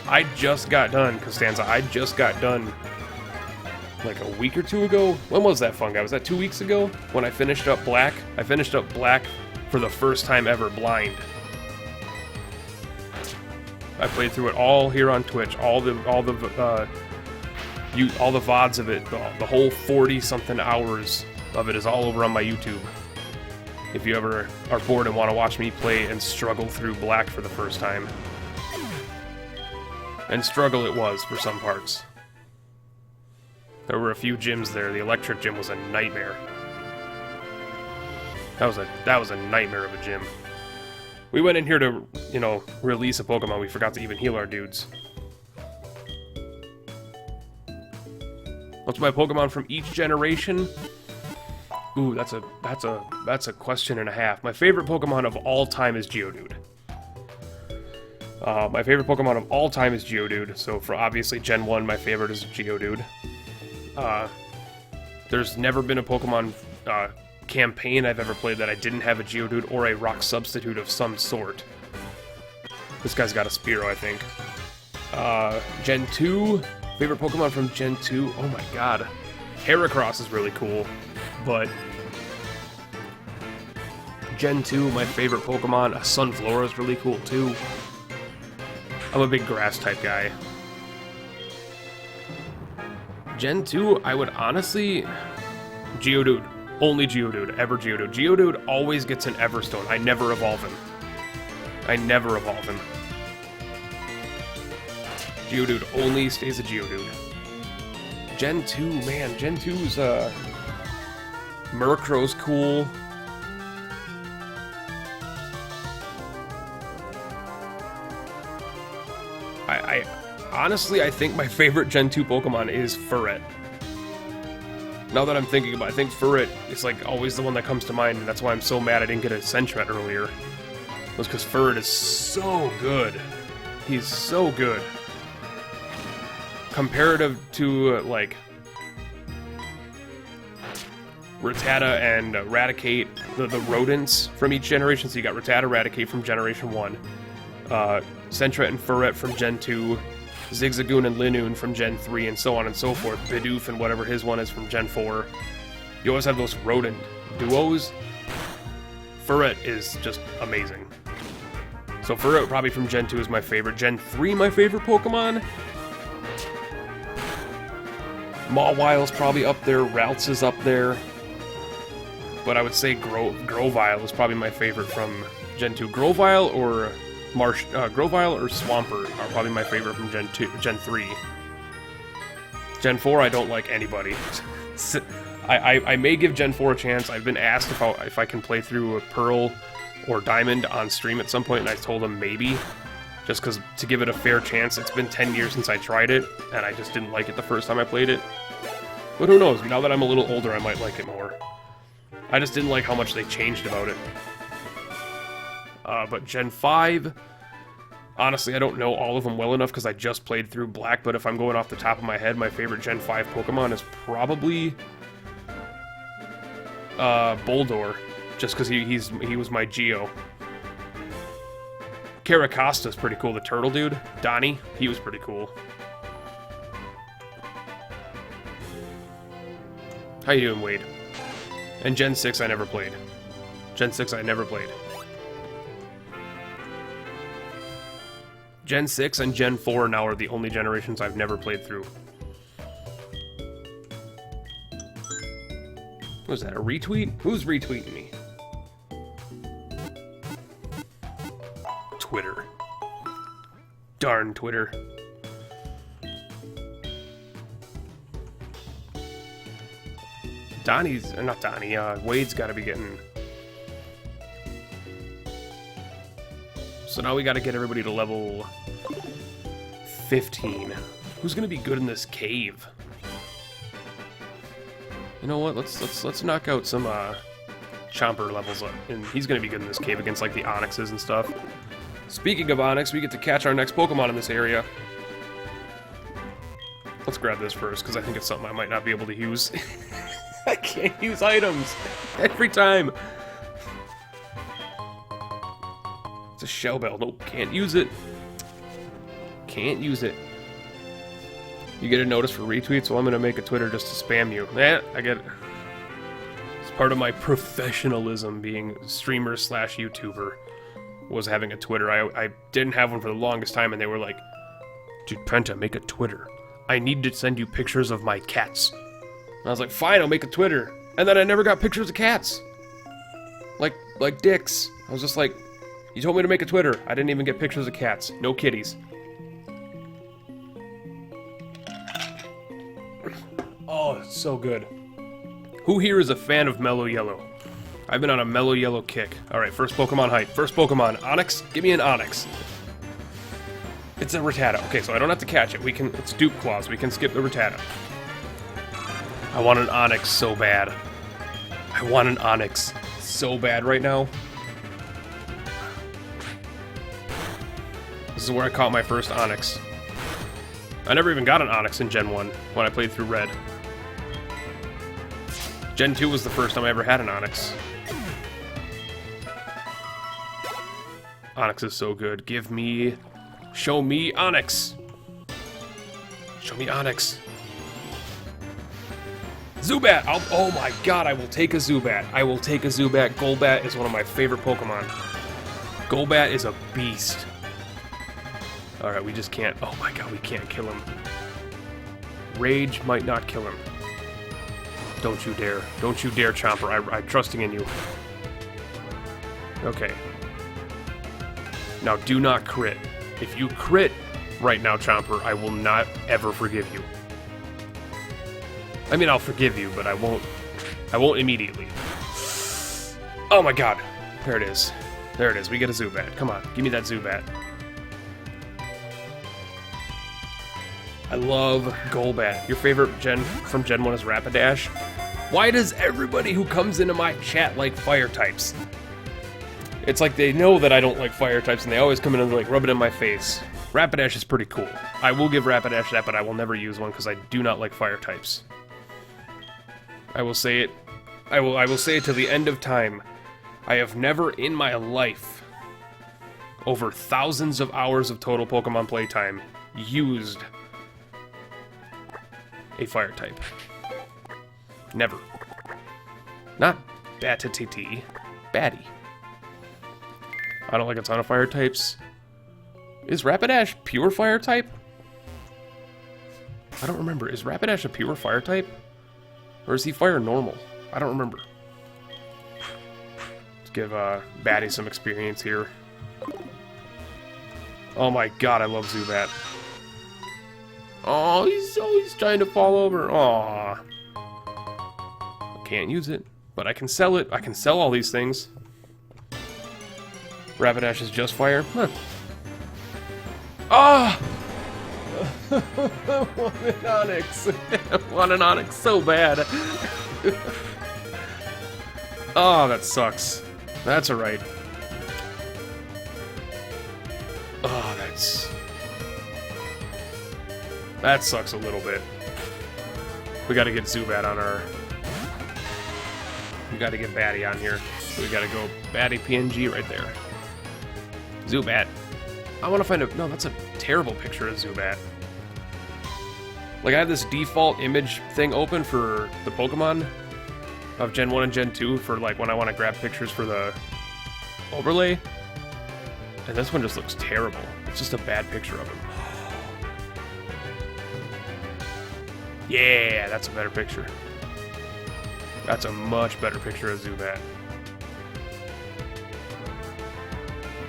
I just got done, Costanza. I just got done like a week or 2 ago. When was that, Fun Guy? Was that 2 weeks ago? When I finished up Black? I finished up Black for the first time ever blind. I played through it all here on Twitch. All the VODs of it, the whole 40-something hours of it is all over on my YouTube. If you ever are bored and want to watch me play and struggle through Black for the first time. And struggle it was for some parts. There were a few gyms there. The electric gym was a nightmare. That was a nightmare of a gym. We went in here to, you know, release a Pokemon. We forgot to even heal our dudes. What's my Pokemon from each generation? Ooh, that's a question and a half. My favorite Pokemon of all time is Geodude. My favorite Pokemon of all time is Geodude. So for obviously Gen 1, my favorite is Geodude. There's never been a Pokemon campaign I've ever played that I didn't have a Geodude or a rock substitute of some sort. This guy's got a Spearow, I think. Gen 2, favorite Pokemon from Gen 2, oh my god. Heracross is really cool, but Gen 2, my favorite Pokemon, Sunflora is really cool too. I'm a big grass type guy. Gen 2, I would honestly... Geodude. Only Geodude. Ever Geodude. Geodude always gets an Everstone. I never evolve him. Geodude only stays a Geodude. Gen 2, man. Gen 2's, Murkrow's cool. Honestly, I think my favorite Gen 2 Pokemon is Furret. Now that I'm thinking about it, I think Furret is like always the one that comes to mind, and that's why I'm so mad I didn't get a Sentret earlier. It was because Furret is so good. He's so good. Comparative to, like, Rattata and Raticate, the rodents from each generation. So you got Rattata, Raticate from Generation 1. Sentret and Furret from Gen 2. Zigzagoon and Linoone from Gen 3, and so on and so forth. Bidoof and whatever his one is from Gen 4. You always have those rodent duos. Furret is just amazing. So Furret probably from Gen 2 is my favorite. Gen 3, my favorite Pokemon. Mawile's probably up there. Ralts is up there. But I would say Grovyle is probably my favorite from Gen 2. Grovyle or Grovyle or Swampert are probably my favorite from Gen 3. Gen 4, I don't like anybody. I may give Gen 4 a chance. I've been asked if I can play through a Pearl or Diamond on stream at some point, and I told them maybe. Just because, to give it a fair chance. It's been 10 years since I tried it, and I just didn't like it the first time I played it. But who knows, now that I'm a little older, I might like it more. I just didn't like how much they changed about it. But Gen 5, honestly, I don't know all of them well enough because I just played through Black, but if I'm going off the top of my head, my favorite Gen 5 Pokemon is probably Boldore, just because he was my Geo. Caracosta's pretty cool, the turtle dude. Donnie, he was pretty cool. How you doing, Wade? And Gen 6 I never played. Gen 6 I never played. Gen 6 and Gen 4 now are the only generations I've never played through. Was that a retweet? Who's retweeting me? Twitter. Darn Twitter. Not Donnie, Wade's gotta be getting... So now we gotta get everybody to level 15. Who's gonna be good in this cave? You know what, let's knock out some, Chomper levels up, and he's gonna be good in this cave against, like, the Onyxes and stuff. Speaking of Onyx, we get to catch our next Pokemon in this area. Let's grab this first, because I think it's something I might not be able to use. I can't use items every time. It's a Shell Bell. Nope, can't use it. Can't use it. You get a notice for retweets, well, I'm going to make a Twitter just to spam you. I get it. It's part of my professionalism being streamer / YouTuber. was having a Twitter. I didn't have one for the longest time, and they were like, dude, Penta, make a Twitter. I need to send you pictures of my cats. And I was like, fine, I'll make a Twitter. And then I never got pictures of cats. Like dicks. I was just like, you told me to make a Twitter. I didn't even get pictures of cats. No kitties. Oh, it's so good. Who here is a fan of Mellow Yellow? I've been on a Mellow Yellow kick. Alright, first Pokemon hype. First Pokemon, Onix. Give me an Onix. It's a Rattata. Okay, so I don't have to catch it. It's Duke Claws. We can skip the Rattata. I want an Onix so bad. I want an Onix so bad right now. This is where I caught my first Onix. I never even got an Onix in Gen 1 when I played through Red. Gen 2 was the first time I ever had an Onix. Onix is so good. Show me Onix. Show me Onix. Zubat! Oh my god, I will take a Zubat. I will take a Zubat. Golbat is one of my favorite Pokemon. Golbat is a beast. Alright, we just can't... Oh my god, we can't kill him. Rage might not kill him. Don't you dare. Don't you dare, Chomper. I'm trusting in you. Okay. Now, do not crit. If you crit right now, Chomper, I will not ever forgive you. I mean, I'll forgive you, but I won't immediately. Oh my god. There it is. There it is. We get a Zubat. Come on. Give me that Zubat. I love Golbat. Your favorite gen from Gen 1 is Rapidash. Why does everybody who comes into my chat like fire types? It's like they know that I don't like fire types, and they always come in and like rub it in my face. Rapidash is pretty cool. I will give Rapidash that, but I will never use one because I do not like fire types. I will say it. I will say it to the end of time. I have never in my life, over thousands of hours of total Pokemon playtime, used a fire type. Never. Not Batty. Batty. I don't like a ton of fire types. Is Rapidash pure fire type? I don't remember. Is Rapidash a pure fire type? Or is he fire normal? I don't remember. Let's give Batty some experience here. Oh my god, I love Zubat. Oh, he's always trying to fall over. Aw. Can't use it, but I can sell it. I can sell all these things. Rapidash is just fire? Huh. Ah! I want an Onix. I want an Onix so bad. Oh, that sucks. That's alright. Oh, that sucks a little bit. We gotta get Zubat on our... We gotta get Batty on here. We gotta go Batty PNG right there. Zubat. I wanna find a... No, that's a terrible picture of Zubat. Like, I have this default image thing open for the Pokemon of Gen 1 and Gen 2 for, like, when I want to grab pictures for the overlay. And this one just looks terrible. It's just a bad picture of him. Yeah, that's a better picture. That's a much better picture of Zubat.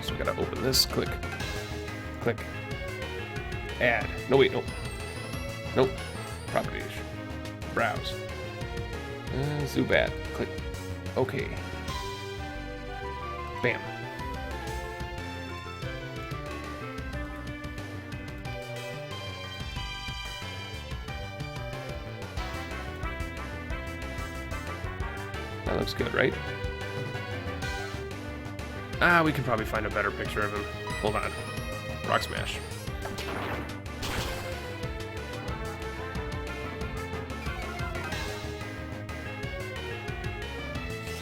So we gotta open this. Click. Click. Add. No, wait, no. Nope. Properties. Browse. Zubat. Click. Okay. Bam. That looks good, right? Ah, we can probably find a better picture of him. Hold on. Rock Smash.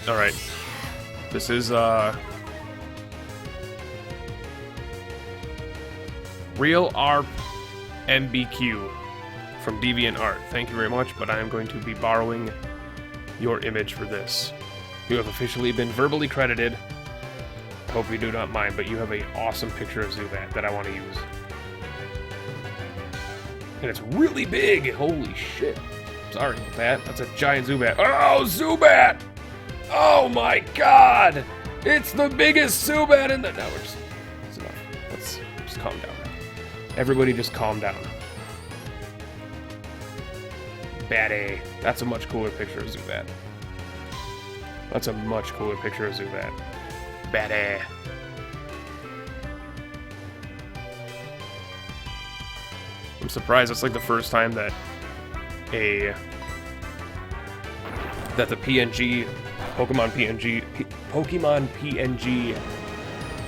Alright. This is, Real ARP MBQ from DeviantArt. Thank you very much, but I am going to be borrowing your image for this. You have officially been verbally credited. Hope you do not mind, but you have a awesome picture of Zubat that I want to use. And it's really big! Holy shit. Sorry about that. That's a giant Zubat. Oh, Zubat! Oh my god! It's the biggest Zubat in the... No, we're just... That's enough. Let's just calm down. Everybody just calm down. Batty. That's a much cooler picture of Zubat. That's a much cooler picture of Zubat. Batty. I'm surprised it's like the first time that the PNG Pokemon PNG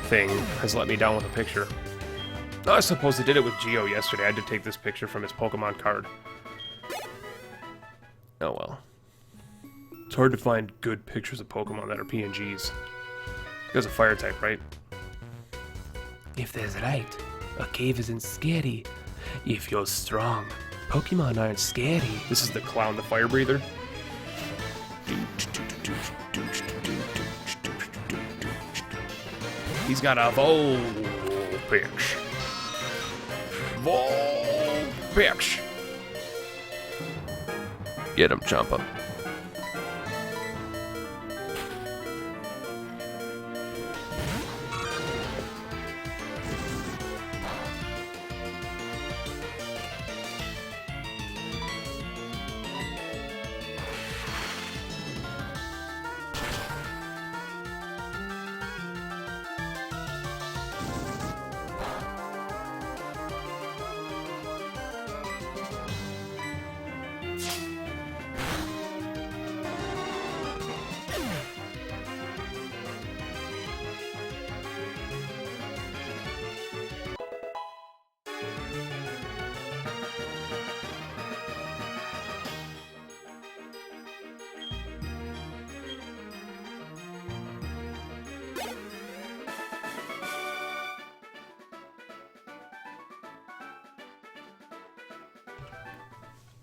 thing has let me down with a picture. No, I suppose they did it with Geo yesterday. I had to take this picture from his Pokemon card. Oh well. It's hard to find good pictures of Pokemon that are PNGs. There's a fire type, right? If there's light, a cave isn't scary. If you're strong, Pokemon aren't scary. This is the clown, the fire breather. He's got a Vulpix. Vulpix. Get him, Champa.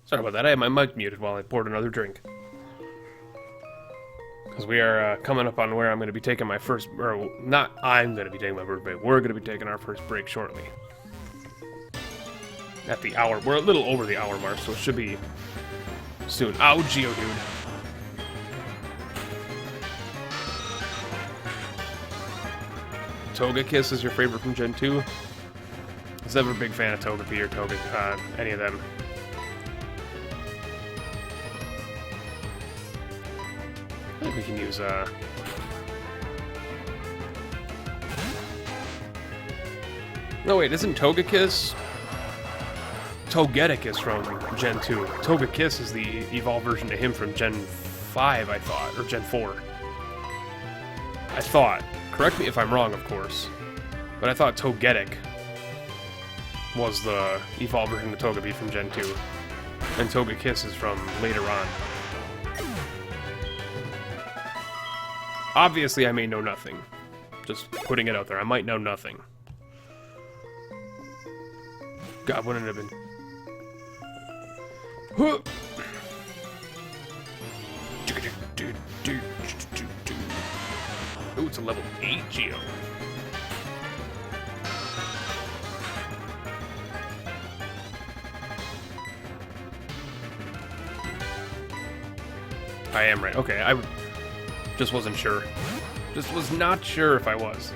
Sorry about that, I had my mic muted while I poured another drink. Because we are coming up on where I'm going to be taking my first... Or, not I'm going to be taking my first break. We're going to be taking our first break shortly. At the hour. We're a little over the hour mark, so it should be soon. Ow, Geodude. Togekiss is your favorite from Gen 2? I was never a big fan of Togepi or any of them. I think we can use, No, wait, isn't Togekiss... Togetic is from Gen 2. Togekiss is the evolved version to him from Gen 5, I thought. Or Gen 4. I thought. Correct me if I'm wrong, of course. But I thought Togetic was the evolved version of Togepi from Gen 2. And Togekiss is from later on. Obviously, I may know nothing. Just putting it out there. I might know nothing. God, wouldn't it have been... Ooh, it's a level 8 Geo. I am right. Okay, I just wasn't sure. Just was not sure if I was.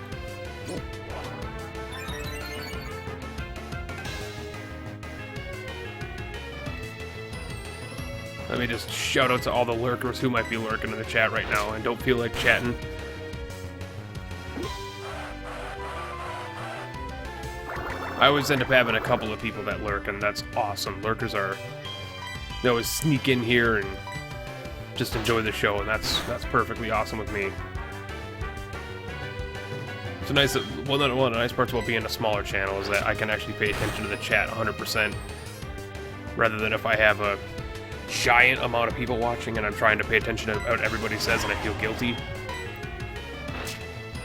Let me just shout out to all the lurkers who might be lurking in the chat right now and don't feel like chatting. I always end up having a couple of people that lurk, and that's awesome. Lurkers are... They always sneak in here and just enjoy the show, and that's perfectly awesome with me. It's a nice... One of the nice parts about being a smaller channel is that I can actually pay attention to the chat 100%. Rather than if I have a giant amount of people watching and I'm trying to pay attention to what everybody says and I feel guilty.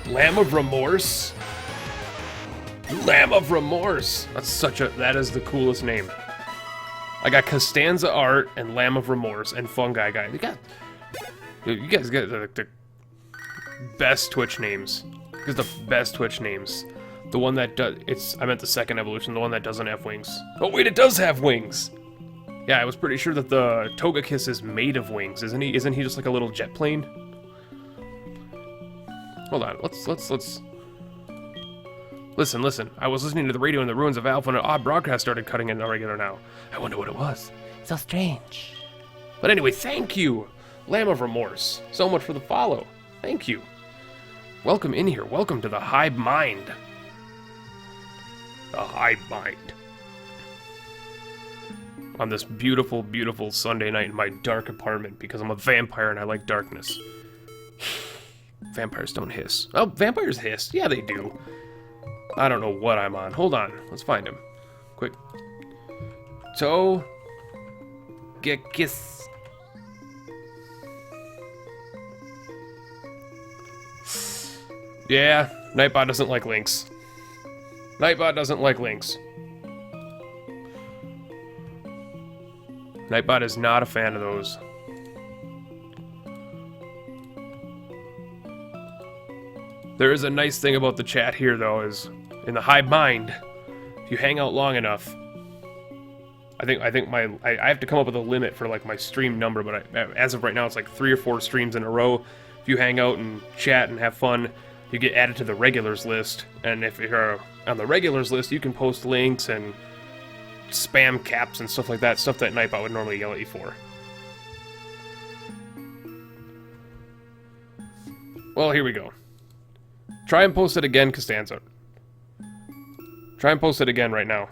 Lamb of Remorse? Lamb of Remorse! That is the coolest name. I got Costanza Art and Lamb of Remorse and Fungi Guy. You guys got the best Twitch names. Because the best Twitch names. The one that does... I meant the second evolution, the one that doesn't have wings. Oh, wait, it does have wings! Yeah, I was pretty sure that the Togekiss is made of wings, isn't he? Isn't he just like a little jet plane? Hold on, let's... Listen. I was listening to the radio in the ruins of Alpha and an odd broadcast started cutting in irregular now. I wonder what it was. So strange. But anyway, thank you! Lamb of Remorse. So much for the follow. Thank you. Welcome in here. Welcome to the Hive Mind. The Hive Mind. On this beautiful, beautiful Sunday night in my dark apartment because I'm a vampire and I like darkness. Vampires don't hiss. Oh, vampires hiss. Yeah, they do. I don't know what I'm on. Hold on. Let's find him. Quick. Togekiss. Yeah, Nightbot doesn't like links. Nightbot doesn't like links. Nightbot is not a fan of those. There is a nice thing about the chat here, though, is in the Hive Mind, if you hang out long enough, I have to come up with a limit for like my stream number, but as of right now, it's like 3 or 4 streams in a row. If you hang out and chat and have fun, you get added to the regulars list, and if you're on the regulars list, you can post links and spam caps and stuff like that, stuff that Nightbot would normally yell at you for. Well, here we go. Try and post it again, Costanza. Try and post it again right now.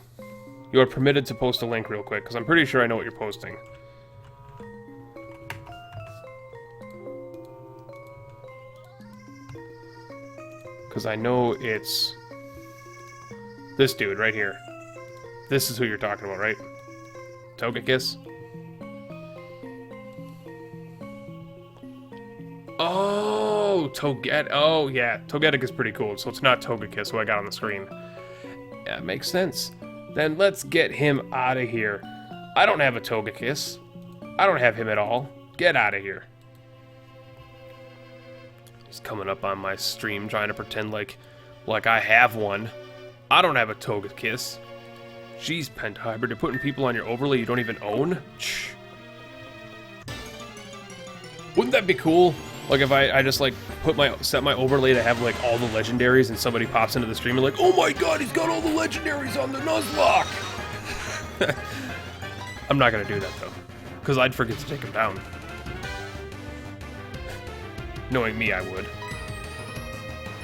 You are permitted to post a link real quick, because I'm pretty sure I know what you're posting. Because I know it's this dude right here. This is who you're talking about, right? Togekiss? Oh, oh yeah, Togetic is pretty cool, so it's not Togekiss who I got on the screen. Yeah, makes sense. Then let's get him out of here. I don't have a Togekiss. I don't have him at all. Get out of here. He's coming up on my stream trying to pretend like I have one. I don't have a Togekiss. Jeez, Penthybrid, you're putting people on your overlay you don't even own? Shh. Wouldn't that be cool? Like if I just like set my overlay to have like all the legendaries and somebody pops into the stream and like, oh my god, he's got all the legendaries on the Nuzlocke! I'm not gonna do that though, because I'd forget to take him down. Knowing me, I would.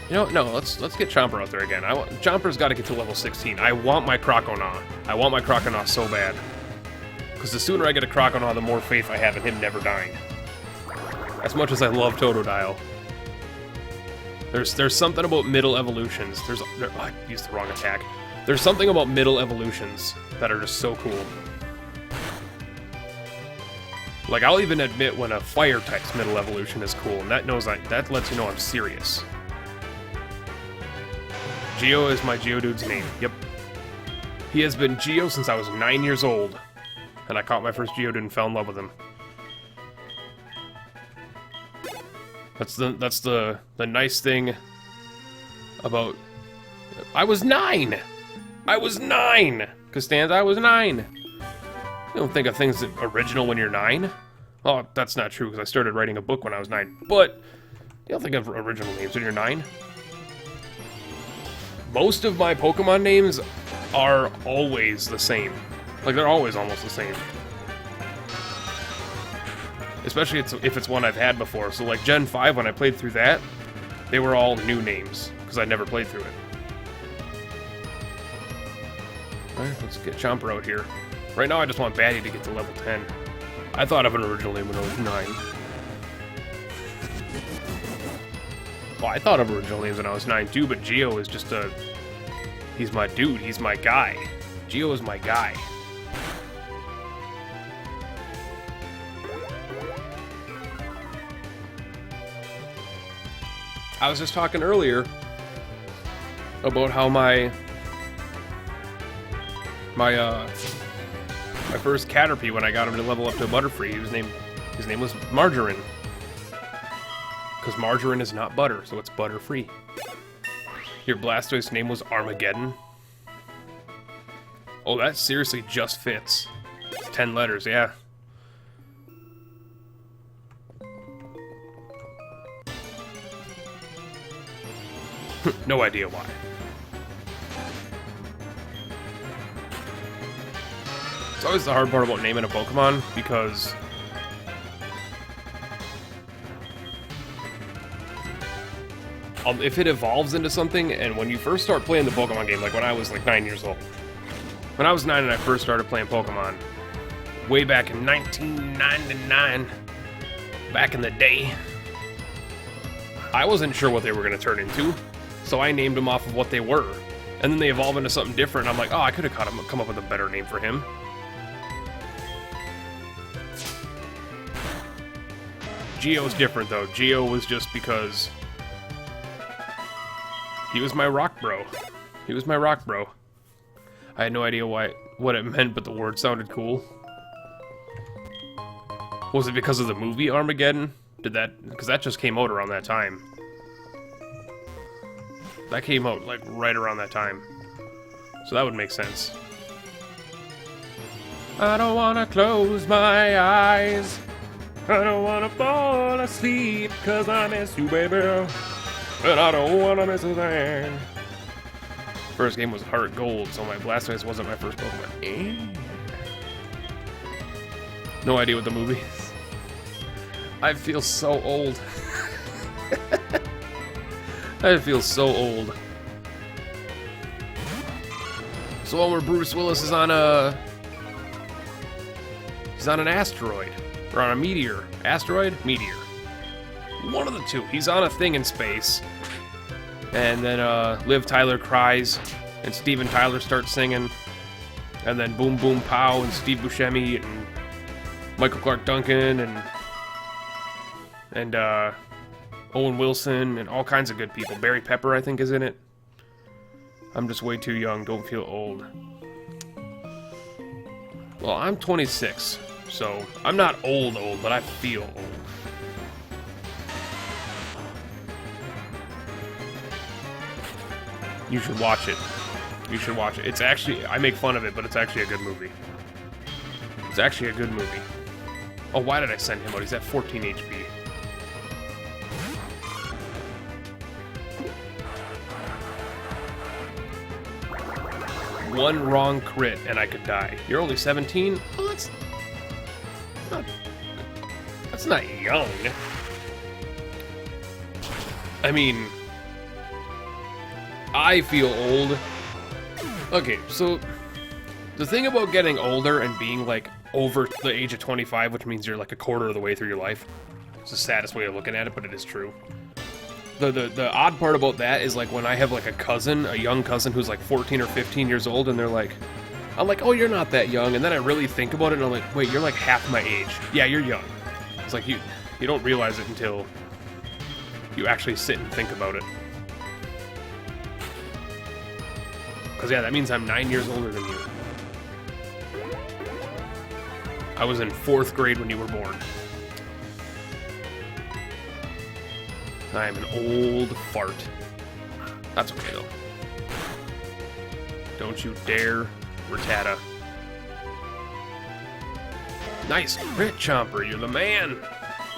You know, no, let's get Chomper out there again. Chomper's got to get to level 16. I want my Croconaw. I want my Croconaw so bad. Because the sooner I get a Croconaw, the more faith I have in him never dying. As much as I love Totodile. There's something about middle evolutions. Oh, I used the wrong attack. There's something about middle evolutions that are just so cool. Like, I'll even admit when a fire type's middle evolution is cool, and that lets you know I'm serious. Geo is my Geodude's name. Yep. He has been Geo since I was 9 years old, and I caught my first Geodude and fell in love with him. That's the nice thing about... I was 9! I was 9! Costanza, I was 9! You don't think of things original when you're 9? Well, that's not true, because I started writing a book when I was 9. But, you don't think of original names when you're 9? Most of my Pokemon names are always the same. Like, they're always almost the same. Especially if it's one I've had before. So, like, Gen 5, when I played through that, they were all new names, because I never played through it. Alright, let's get Chomper out here. Right now, I just want Batty to get to level 10. I thought of an original name when I was 9. Well, I thought of original names when I was 9 too, but Geo is just a... He's my dude, he's my guy. Geo is my guy. I was just talking earlier about how my first Caterpie, when I got him to level up to a Butterfree, his name was Margarine. Because margarine is not butter, so it's butter-free. Your Blastoise name was Armageddon? Oh, that seriously just fits. It's 10 letters, yeah. No idea why. It's always the hard part about naming a Pokemon, because if it evolves into something, and when you first start playing the Pokemon game, like when I was like 9 years old. When I was 9 and I first started playing Pokemon, way back in 1999, back in the day, I wasn't sure what they were going to turn into, so I named them off of what they were. And then they evolve into something different, and I'm like, oh, I could have come up with a better name for him. Geo's different, though. Geo was just because he was my rock bro. He was my rock bro. I had no idea what it meant, but the word sounded cool. Was it because of the movie Armageddon? Because that just came out around that time. That came out, like, right around that time. So that would make sense. I don't wanna close my eyes. I don't wanna fall asleep, 'cause I miss you, baby. And I don't wanna miss a thing. First game was Heart Gold, so my Blastoise wasn't my first Pokemon. No idea what the movie is. I feel so old. I feel so old. So one where Bruce Willis is on a... He's on an asteroid. Or on a meteor. Asteroid? Meteor. One of the two. He's on a thing in space. And then Liv Tyler cries. And Steven Tyler starts singing. And then Boom Boom Pow and Steve Buscemi and Michael Clark Duncan and Owen Wilson and all kinds of good people. Barry Pepper, I think, is in it. I'm just way too young. Don't feel old. Well, I'm 26, so I'm not old, but I feel old. You should watch it. You should watch it. It's actually, I make fun of it, but it's actually a good movie. It's actually a good movie. Oh, why did I send him out? He's at 14 HP. One wrong crit and I could die. You're only 17? Oh, that's not young. I mean, I feel old. Okay, so the thing about getting older and being like over the age of 25, which means you're like a quarter of the way through your life. It's the saddest way of looking at it, but it is true. The odd part about that is like when I have like a young cousin who's like 14 or 15 years old, and I'm like, oh, you're not that young, and then I really think about it, and I'm like, wait, you're like half my age. Yeah, you're young. It's like you don't realize it until you actually sit and think about it. Because yeah, that means I'm 9 years older than you. I was in 4th grade when you were born. I am an old fart. That's okay, though. Don't you dare, Rattata. Nice crit, Chomper. You're the man.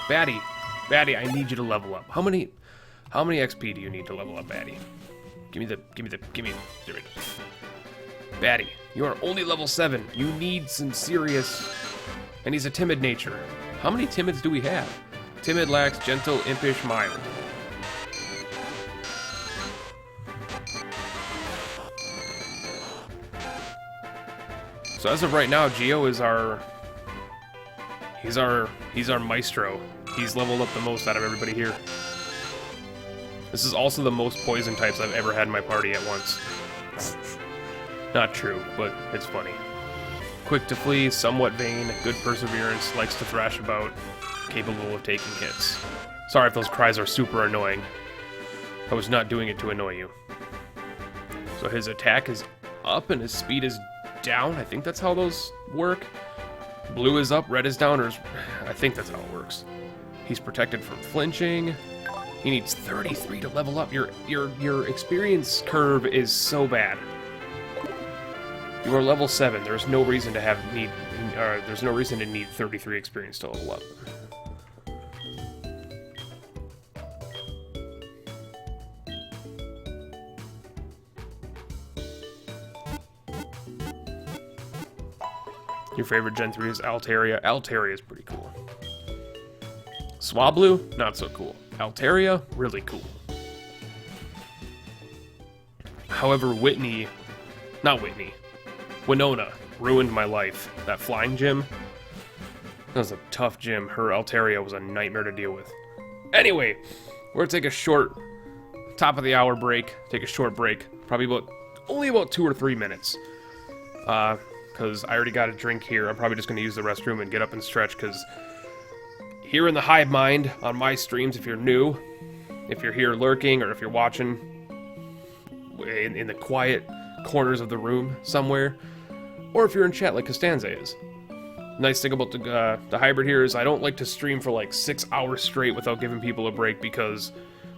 Batty, I need you to level up. How many XP do you need to level up, Batty? Give me. There we go. Batty, you are only level 7. You need some serious... And he's a timid nature. How many timids do we have? Timid, lax, gentle, impish, mild. So as of right now, Geo is he's our maestro. He's leveled up the most out of everybody here. This is also the most poison types I've ever had in my party at once. Not true, but it's funny. Quick to flee, somewhat vain, good perseverance, likes to thrash about, capable of taking hits. Sorry if those cries are super annoying. I was not doing it to annoy you. So his attack is up and his speed is down. I think that's how those work. Blue is up, red is down, or I think that's how it works. He's protected from flinching. He needs 33 to level up. Your experience curve is so bad. You are level 7. There's no reason to there's no reason to need 33 experience to level up. Your favorite Gen 3 is Altaria. Altaria is pretty cool. Swablu, not so cool. Altaria, really cool. However, Winona ruined my life. That flying gym, that was a tough gym. Her Altaria was a nightmare to deal with. Anyway, we're gonna take a short top of the hour break. Take a short break, probably only about 2 or 3 minutes. Because I already got a drink here. I'm probably just gonna use the restroom and get up and stretch. Because here in the hive mind on my streams, if you're new, if you're here lurking, or if you're watching in the quiet corners of the room somewhere, or if you're in chat like Costanza is. Nice thing about the hybrid here is I don't like to stream for like 6 hours straight without giving people a break, because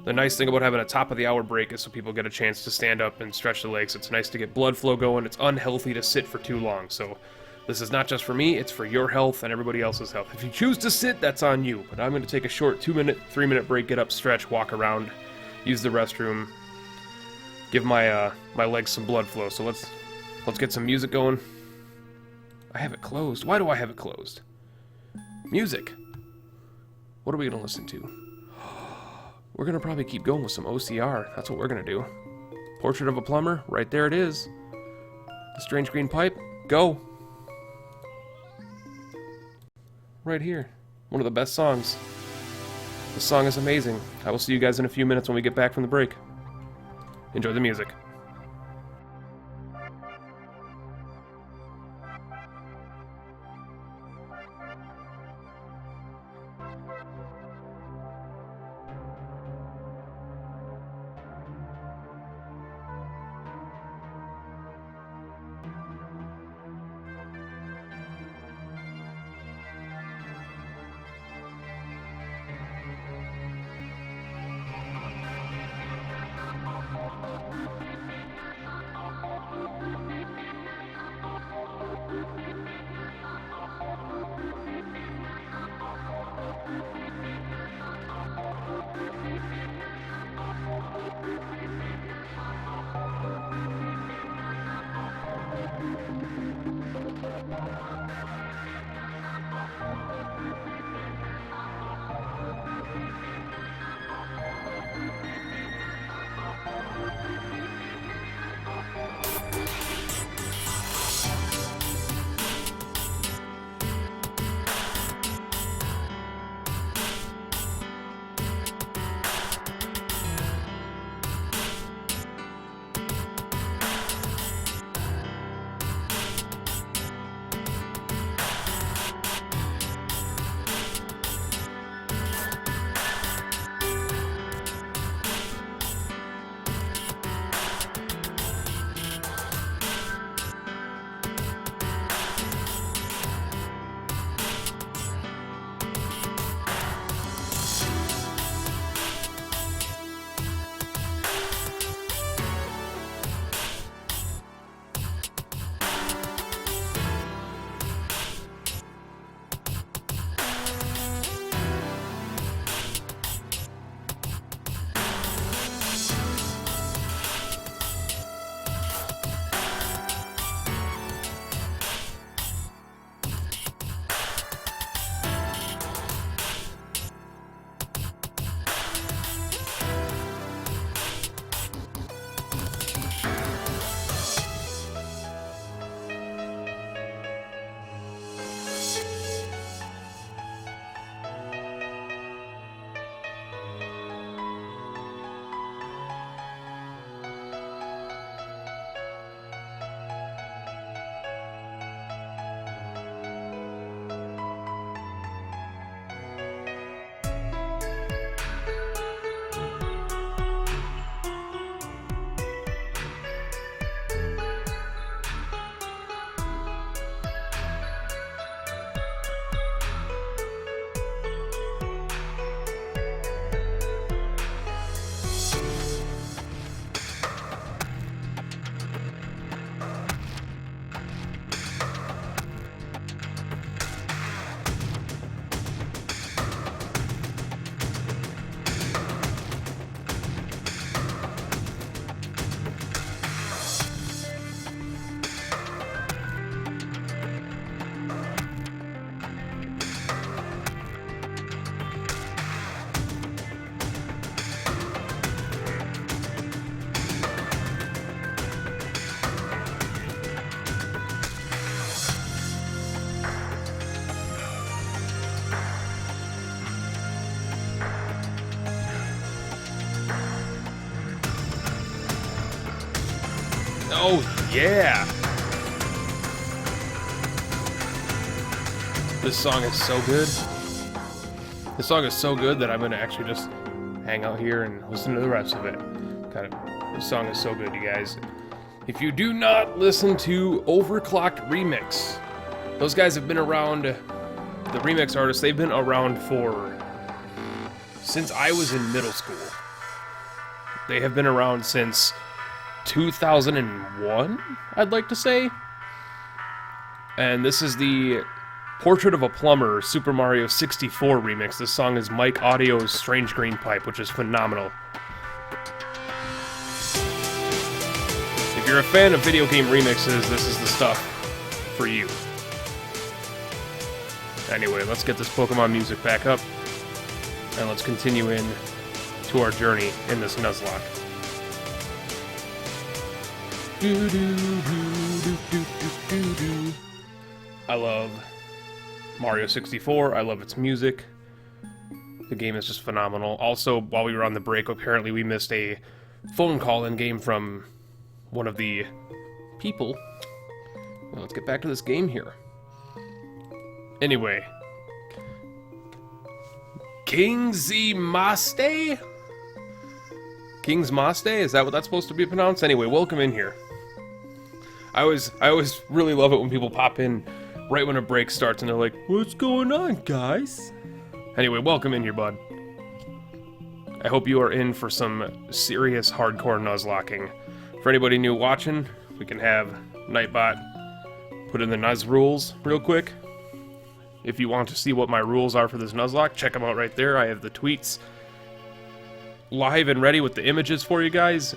the nice thing about having a top of the hour break is so people get a chance to stand up and stretch the legs. It's nice to get blood flow going. It's unhealthy to sit for too long. So this is not just for me, it's for your health and everybody else's health. If you choose to sit, that's on you. But I'm going to take a short 2-minute, 3-minute break, get up, stretch, walk around, use the restroom, give my my legs some blood flow. So let's get some music going. I have it closed. Why do I have it closed? Music. What are we going to listen to? We're going to probably keep going with some OCR. That's what we're going to do. Portrait of a Plumber. Right there it is. The Strange Green Pipe. Go. Right here. One of the best songs. This song is amazing. I will see you guys in a few minutes when we get back from the break. Enjoy the music. Oh, yeah. This song is so good. This song is so good that I'm going to actually just hang out here and listen to the rest of it. This song is so good, you guys. If you do not listen to Overclocked Remix, those guys have been around, the remix artists, they've been around since I was in middle school. They have been around since 2001, I'd like to say. And this is the Portrait of a Plumber Super Mario 64 remix. This song is Mike Audio's Strange Green Pipe, which is phenomenal. If you're a fan of video game remixes, this is the stuff for you. Anyway, let's get this Pokemon music back up, and let's continue in to our journey in this Nuzlocke. I love Mario 64. I love its music. The game is just phenomenal. Also, while we were on the break, apparently we missed a phone call in game from one of the people. Well, let's get back to this game here. Anyway, King's Maste? King's Maste? Is that what that's supposed to be pronounced? Anyway, welcome in here. I always really love it when people pop in right when a break starts and they're like, "What's going on, guys?" Anyway, welcome in here, bud. I hope you are in for some serious hardcore Nuzlocking. For anybody new watching, we can have Nightbot put in the Nuz rules real quick. If you want to see what my rules are for this Nuzlocke, check them out right there. I have the tweets live and ready with the images for you guys.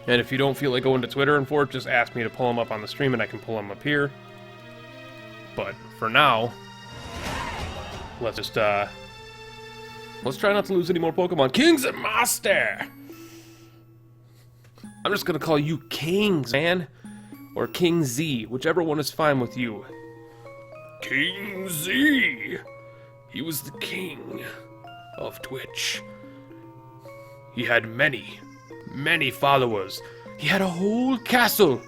And if you don't feel like going to Twitter and for it, just ask me to pull them up on the stream and I can pull them up here. But for now, let's just let's try not to lose any more Pokemon. King's and Master! I'm just gonna call you Kings, man. Or King Z, whichever one is fine with you. King Z! He was the king of Twitch. He had many followers. He had a whole castle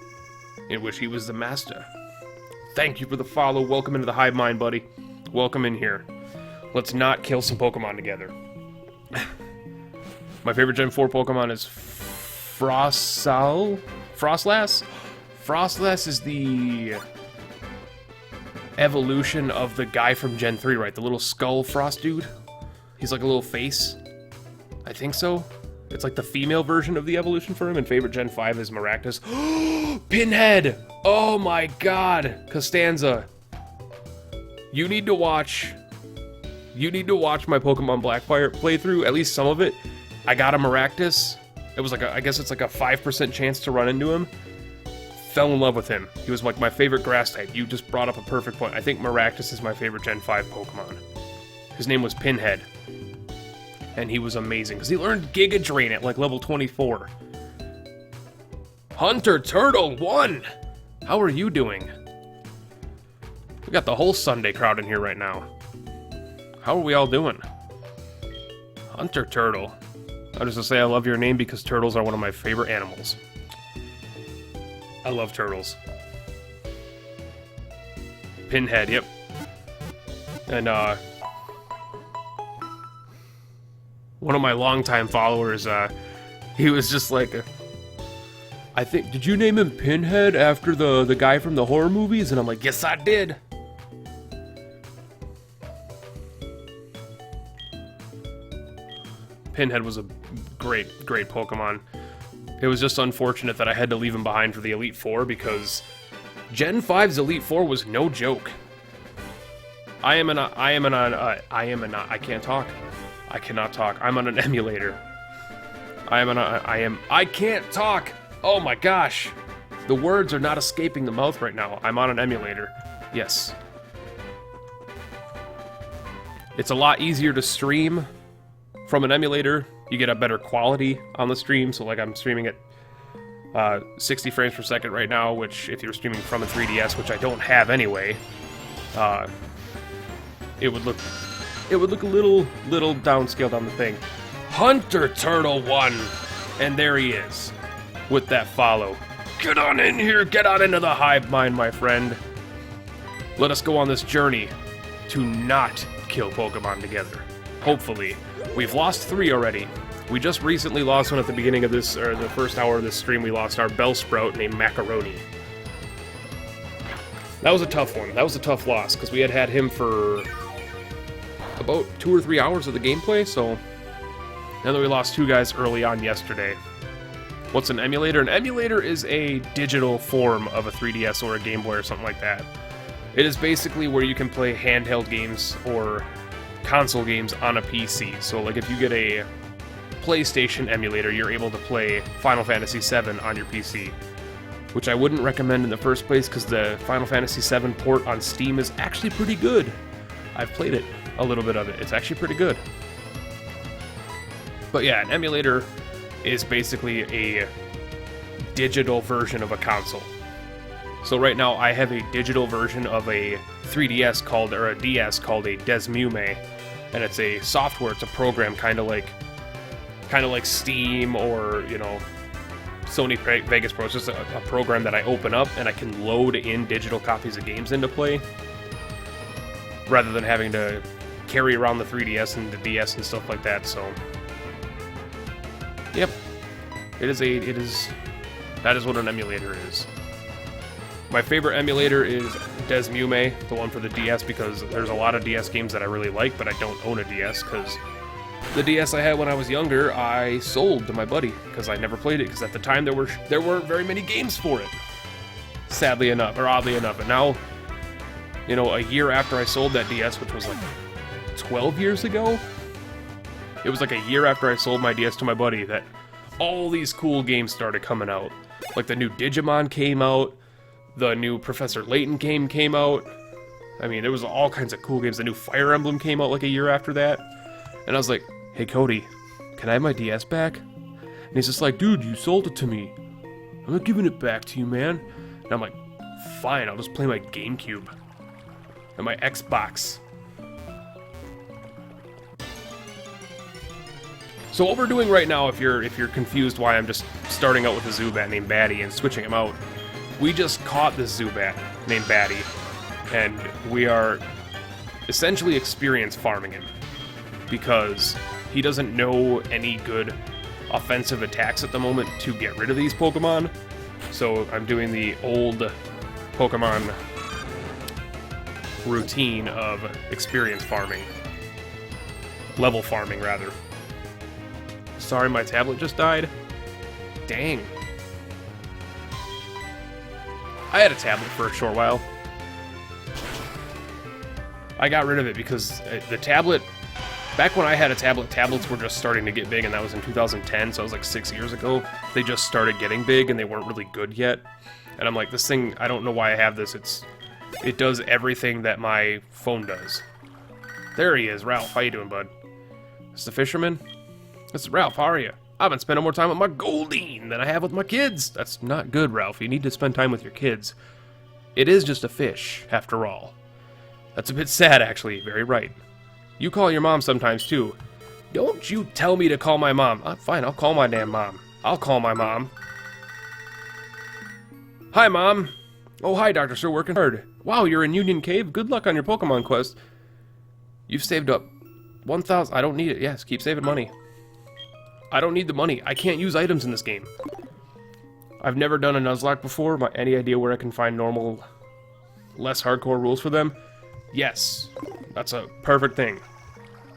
in which he was the master. Thank you for the follow. Welcome into the hive mind, buddy. Welcome in here. Let's not kill some Pokemon together. My favorite Gen 4 Pokemon is Frostlass? Frostlass is the evolution of the guy from Gen 3, right? The little skull frost dude? He's like a little face. I think so. It's like the female version of the evolution for him, and favorite Gen 5 is Maractus. Pinhead! Oh my god! Costanza. You need to watch my Pokemon Blackfire playthrough, at least some of it. I got a Maractus. It was like I guess it's like a 5% chance to run into him. Fell in love with him. He was like my favorite grass type. You just brought up a perfect point. I think Maractus is my favorite Gen 5 Pokemon. His name was Pinhead. And he was amazing, because he learned Giga Drain at like level 24. Hunter Turtle 1! How are you doing? We got the whole Sunday crowd in here right now. How are we all doing? Hunter Turtle. I'm just gonna say I love your name because turtles are one of my favorite animals. I love turtles. Pinhead, yep. And, one of my longtime followers, he was just like, I think, did you name him Pinhead after the guy from the horror movies? And I'm like, yes, I did. Pinhead was a great Pokemon. It was just unfortunate that I had to leave him behind for the Elite Four because Gen 5's Elite Four was no joke. I can't talk. I cannot talk. I'm on an emulator. I can't talk! Oh my gosh! The words are not escaping the mouth right now. I'm on an emulator. Yes. It's a lot easier to stream from an emulator. You get a better quality on the stream, so like I'm streaming at 60 frames per second right now, which if you're streaming from a 3DS, which I don't have anyway, it would look a little downscaled on the thing. Hunter Turtle 1! And there he is, with that follow. Get on in here, get on into the hive mind, my friend. Let us go on this journey to not kill Pokemon together. Hopefully. We've lost 3 already. We just recently lost one at the beginning of this, or the first hour of this stream. We lost our Bellsprout named Macaroni. That was a tough one. That was a tough loss, because we had him for about 2 or 3 hours of the gameplay, so... And then we lost 2 guys early on yesterday. What's an emulator? An emulator is a digital form of a 3DS or a Game Boy or something like that. It is basically where you can play handheld games or console games on a PC. So like if you get a PlayStation emulator, you're able to play Final Fantasy VII on your PC. Which I wouldn't recommend in the first place because the Final Fantasy VII port on Steam is actually pretty good. I've played it, a little bit of it. It's actually pretty good. But yeah, an emulator is basically a digital version of a console. So right now I have a digital version of a 3DS called, or a DS called a Desmume, and it's a software, it's a program kind of like Steam or, you know, Sony Vegas Pro. It's just a program that I open up and I can load in digital copies of games into play, rather than having to carry around the 3DS and the DS and stuff like that. So, yep, that is what an emulator is. My favorite emulator is Desmume, the one for the DS, because there's a lot of DS games that I really like, but I don't own a DS because the DS I had when I was younger, I sold to my buddy because I never played it, because at the time there weren't very many games for it. Sadly enough, or oddly enough. And now, you know, a year after I sold that DS, which was like 12 years ago, it was like a year after I sold my DS to my buddy that all these cool games started coming out. Like the new Digimon came out, the new Professor Layton game came out. I mean, there was all kinds of cool games. The new Fire Emblem came out like a year after that. And I was like, hey Cody, can I have my DS back? And he's just like, dude, you sold it to me. I'm not giving it back to you, man. And I'm like, fine, I'll just play my GameCube and my Xbox. So what we're doing right now, if you're confused why I'm just starting out with a Zubat named Batty and switching him out, we just caught this Zubat named Batty, and we are essentially experience farming him, because he doesn't know any good offensive attacks at the moment to get rid of these Pokemon. So I'm doing the old Pokemon routine of experience farming. Level farming, rather. Sorry, my tablet just died. Dang. I had a tablet for a short while. I got rid of it because the tablet... Back when I had a tablet, tablets were just starting to get big, and that was in 2010, so it was like 6 years ago. They just started getting big, and they weren't really good yet. And I'm like, this thing, I don't know why I have this. It does everything that my phone does. There he is, Ralph. How you doing, bud? It's the fisherman? This is Ralph. How are you? I've been spending more time with my Goldeen than I have with my kids. That's not good, Ralph. You need to spend time with your kids. It is just a fish, after all. That's a bit sad, actually. Very right. You call your mom sometimes, too. Don't you tell me to call my mom. Fine, I'll call my damn mom. I'll call my mom. Hi, Mom. Oh, hi, Dr. Sir, working hard. Wow, you're in Union Cave? Good luck on your Pokemon quest. You've saved up 1,000... I don't need it. Yes, keep saving money. I don't need the money. I can't use items in this game. I've never done a Nuzlocke before. Any idea where I can find normal, less hardcore rules for them? Yes. That's a perfect thing.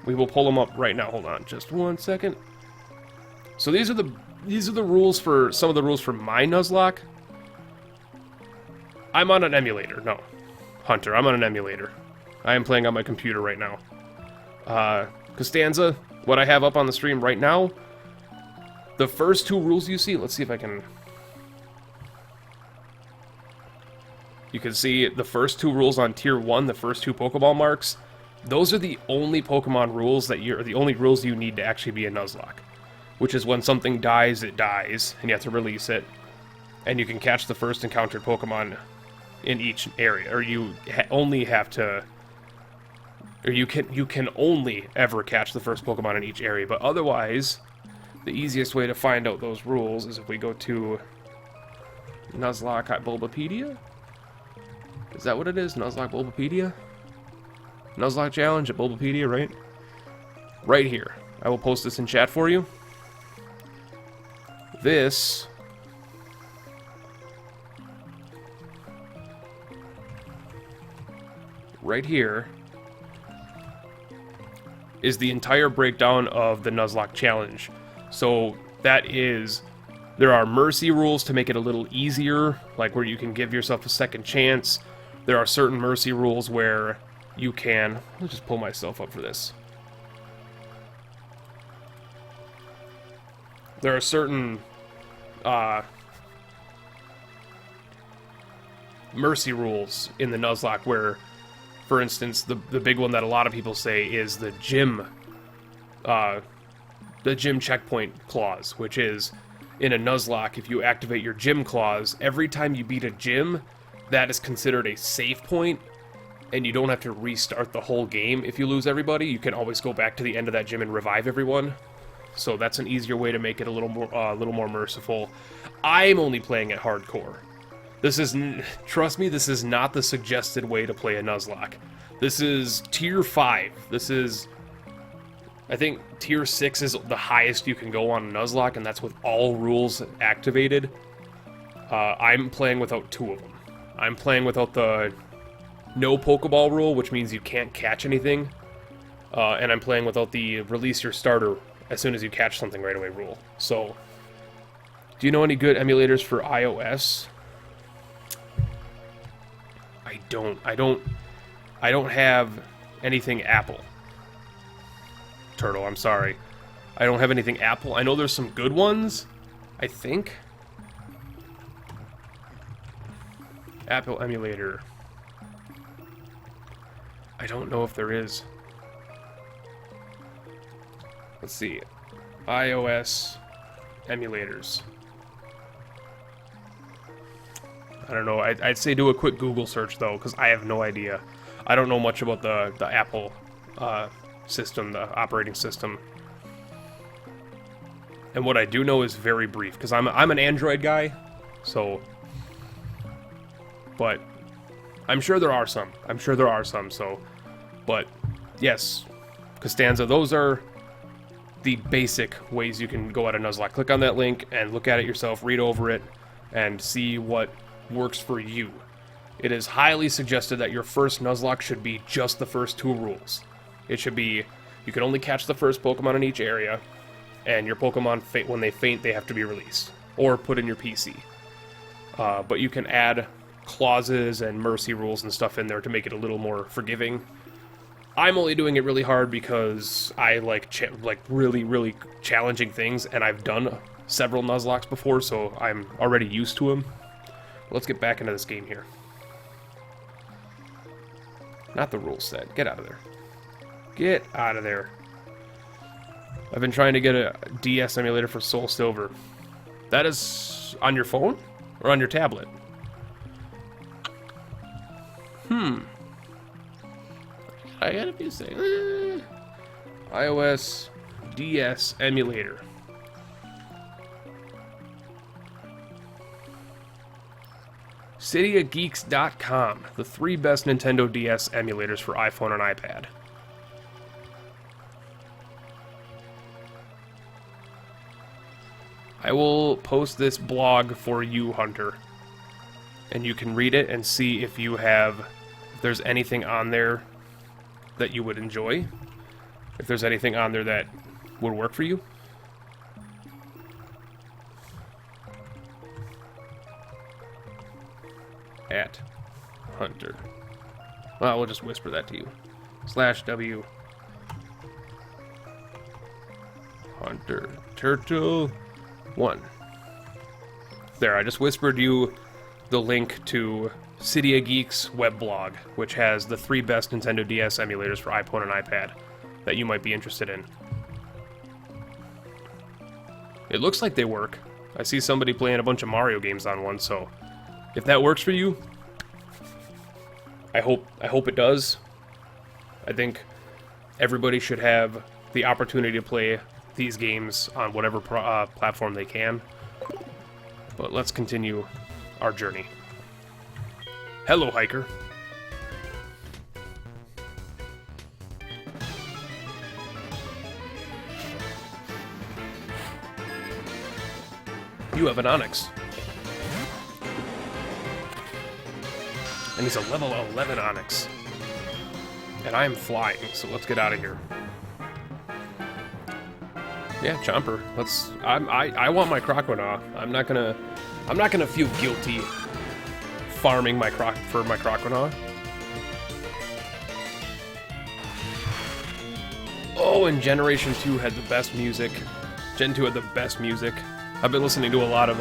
We will pull them up right now. Hold on, just 1 second. So these are the rules for some of the rules for my Nuzlocke. I'm on an emulator. No, Hunter, I'm on an emulator. I am playing on my computer right now. Costanza, what I have up on the stream right now, the first 2 rules you see, let's see if I can... You can see the first 2 rules on Tier 1, the first 2 Pokeball marks. Those are the only Pokemon rules that the only rules you need to actually be a Nuzlocke. Which is when something dies, it dies, and you have to release it. And you can catch the first encountered Pokemon in each area. Or you only have to... Or you can only ever catch the first Pokemon in each area. But otherwise, the easiest way to find out those rules is if we go to Nuzlocke at Bulbapedia? Is that what it is? Nuzlocke Bulbapedia? Nuzlocke challenge at Bulbapedia, right? Right here. I will post this in chat for you. This right here is the entire breakdown of the Nuzlocke challenge. So that is, there are mercy rules to make it a little easier, like where you can give yourself a second chance. There are certain mercy rules where you can, let's just pull myself up for this. There are certain mercy rules in the Nuzlocke where, for instance, the big one that a lot of people say is the gym checkpoint clause, which is, in a Nuzlocke, if you activate your gym clause, every time you beat a gym, that is considered a save point, and you don't have to restart the whole game if you lose everybody. You can always go back to the end of that gym and revive everyone. So that's an easier way to make it a little more merciful. I'm only playing it hardcore. This is, trust me, this is not the suggested way to play a Nuzlocke. This is tier 5. This is, I think tier 6 is the highest you can go on a Nuzlocke, and that's with all rules activated. I'm playing without 2 of them. I'm playing without the no Pokeball rule, which means you can't catch anything. And I'm playing without the release your starter as soon as you catch something right away rule. So, do you know any good emulators for iOS? I don't have anything Apple. Turtle, I'm sorry. I don't have anything Apple. I know there's some good ones, I think. Apple emulator. I don't know if there is. Let's see. iOS emulators. I don't know. I'd say do a quick Google search, though, because I have no idea. I don't know much about the Apple system, the operating system. And what I do know is very brief, because I'm an Android guy, so... But I'm sure there are some. So, but yes, Costanza, those are the basic ways you can go at a Nuzlocke. Click on that link and look at it yourself, read over it, and see what works for you. It is highly suggested that your first Nuzlocke should be just the first 2 rules. It should be, you can only catch the first Pokemon in each area, and your Pokemon, when they faint, they have to be released, or put in your PC. But you can add clauses and mercy rules and stuff in there to make it a little more forgiving. I'm only doing it really hard because I like really challenging things, and I've done several Nuzlockes before, so I'm already used to them. Let's get back into this game here. Not the rule set. Get out of there. Get out of there. I've been trying to get a DS emulator for Soul Silver. That is on your phone or on your tablet? I got a few things. iOS DS emulator. CityofGeeks.com, the 3 best Nintendo DS emulators for iPhone and iPad. I will post this blog for you, Hunter, and you can read it and see if there's anything on there that you would enjoy, if there's anything on there that would work for you. At Hunter. Well, we'll just whisper that to you. /W Hunter Turtle 1. There, I just whispered you the link to City of Geeks weblog, which has the 3 best Nintendo DS emulators for iPhone and iPad that you might be interested in. It looks like they work. I see somebody playing a bunch of Mario games on one, so if that works for you, I hope it does. I think everybody should have the opportunity to play these games on whatever platform they can. But let's continue our journey. Hello, hiker. You have an Onyx. And he's a level 11 Onyx. And I am flying, so let's get out of here. Yeah, Chomper. I want my Croconaw. I'm not gonna feel guilty farming my Croconaw. Oh, and Generation 2 had the best music. Gen 2 had the best music. I've been listening to a lot of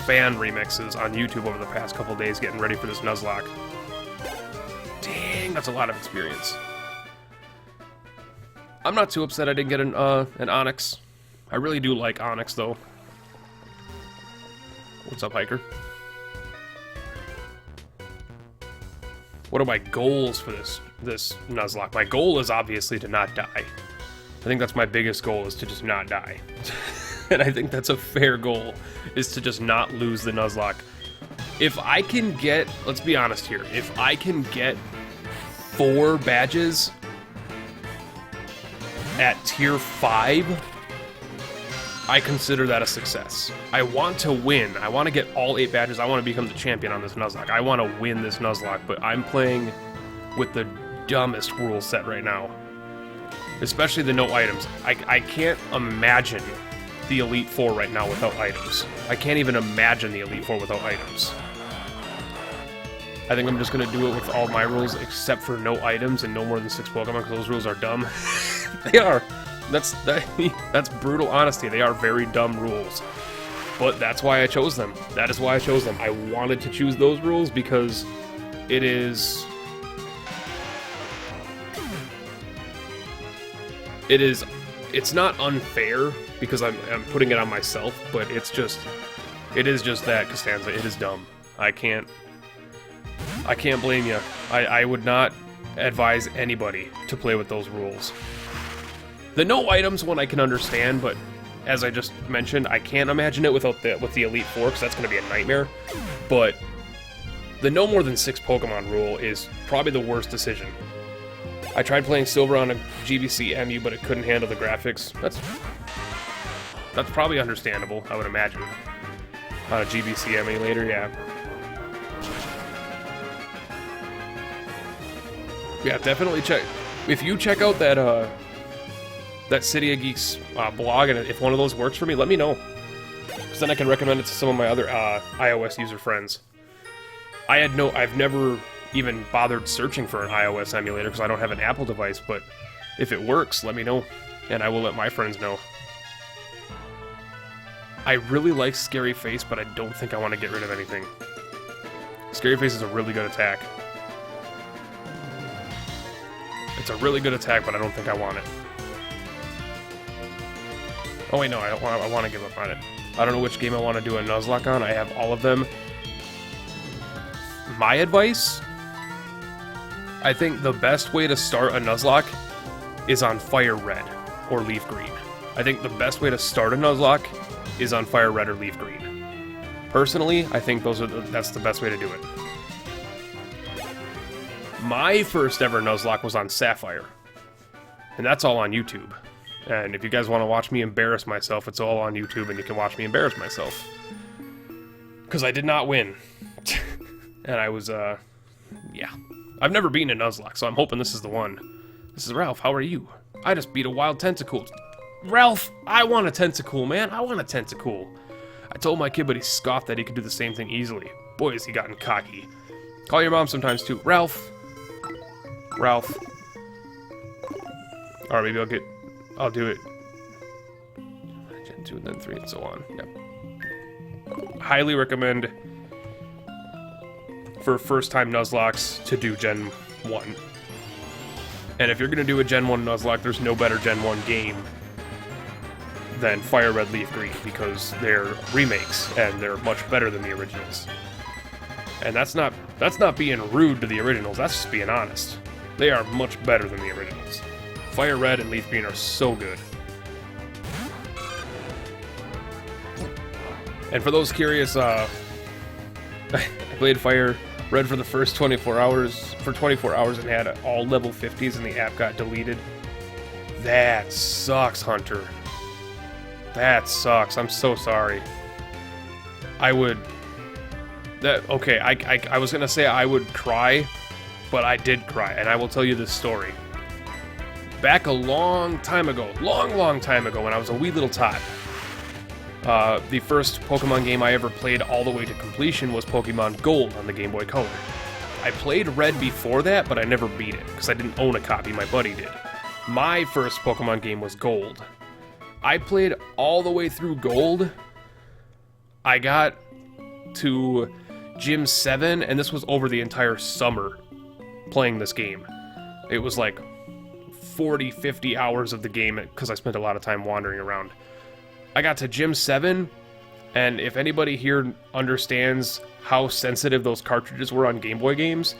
fan remixes on YouTube over the past couple days getting ready for this Nuzlocke. Dang, that's a lot of experience. I'm not too upset I didn't get an Onyx. I really do like Onyx, though. What's up, hiker? What are my goals for this Nuzlocke? My goal is obviously to not die. I think that's my biggest goal, is to just not die. And I think that's a fair goal, is to just not lose the Nuzlocke. If I can get, let's be honest here, if I can get 4 badges at tier 5, I consider that a success. I want to win. I want to get all 8 badges. I want to become the champion on this Nuzlocke. I want to win this Nuzlocke, but I'm playing with the dumbest rule set right now. Especially the no items. I can't imagine the Elite Four right now without items. I can't even imagine the Elite Four without items. I think I'm just going to do it with all my rules except for no items and no more than 6 Pokemon, because those rules are dumb. They are. That's brutal honesty. They are very dumb rules. But that's why I chose them. That is why I chose them. I wanted to choose those rules because it is... It's not unfair because I'm putting it on myself, but it is just that, Costanza. It is dumb. I can't blame you. I would not advise anybody to play with those rules. The no items one I can understand, but as I just mentioned, I can't imagine it with the Elite Four, because that's going to be a nightmare. But the no more than 6 Pokemon rule is probably the worst decision. I tried playing Silver on a GBC MU, but it couldn't handle the graphics. That's probably understandable, I would imagine. On a GBC emulator, yeah. Yeah, definitely check. If you check out that City of Geeks blog, and if one of those works for me, let me know. Because then I can recommend it to some of my other iOS user friends. I've never even bothered searching for an iOS emulator because I don't have an Apple device, but if it works, let me know, and I will let my friends know. I really like Scary Face, but I don't think I want to get rid of anything. Scary Face is a really good attack. It's a really good attack, but I don't think I want it. Oh wait, no, I want to give up on it. I don't know which game I want to do a Nuzlocke on. I have all of them. My advice? I think the best way to start a Nuzlocke is on Fire Red or Leaf Green. I think the best way to start a Nuzlocke is on Fire Red or Leaf Green. Personally, I think that's the best way to do it. My first ever Nuzlocke was on Sapphire, and that's all on YouTube. And if you guys want to watch me embarrass myself, it's all on YouTube, and you can watch me embarrass myself. Because I did not win. And I was, yeah. I've never beaten a Nuzlocke, so I'm hoping this is the one. This is Ralph, how are you? I just beat a wild Tentacool. Ralph, I want a Tentacool, man. I want a Tentacool. I told my kid, but he scoffed that he could do the same thing easily. Boy, has he gotten cocky. Call your mom sometimes, too. Ralph. Ralph. Alright, maybe I'll do it. Gen 2 and then 3 and so on. Yep. Highly recommend for first-time Nuzlockes to do Gen 1. And if you're going to do a Gen 1 Nuzlocke, there's no better Gen 1 game than Fire Red Leaf Green, because they're remakes, and they're much better than the originals. And that's not being rude to the originals, that's just being honest. They are much better than the originals. Fire Red and Leaf Green are so good. And for those curious, I played Fire Red for the first 24 hours, and had all level 50s, and the app got deleted. That sucks, Hunter. That sucks. I'm so sorry. I was gonna say I would cry, but I did cry, and I will tell you this story. Back a long time ago, long time ago, when I was a wee little tot, the first Pokemon game I ever played all the way to completion was Pokemon Gold on the Game Boy Color. I played Red before that, but I never beat it, because I didn't own a copy, my buddy did. My first Pokemon game was Gold. I played all the way through Gold. I got to Gym 7, and this was over the entire summer playing this game. It was like 40, 50 hours of the game, because I spent a lot of time wandering around. I got to Gym 7, and if anybody here understands how sensitive those cartridges were on Game Boy games,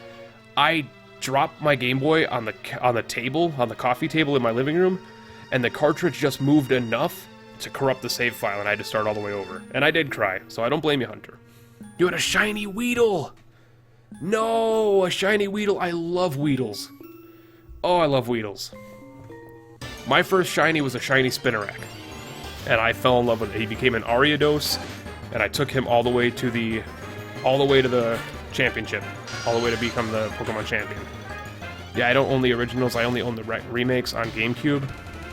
I dropped my Game Boy on the coffee table in my living room, and the cartridge just moved enough to corrupt the save file, and I had to start all the way over. And I did cry, so I don't blame you, Hunter. You had a shiny Weedle! No, a shiny Weedle. I love Weedles. Oh, I love Weedles. My first shiny was a shiny Spinarak, and I fell in love with it. He became an Ariados, and I took him all the way to the championship, all the way to become the Pokemon champion. Yeah, I don't own the originals. I only own the remakes on GameCube.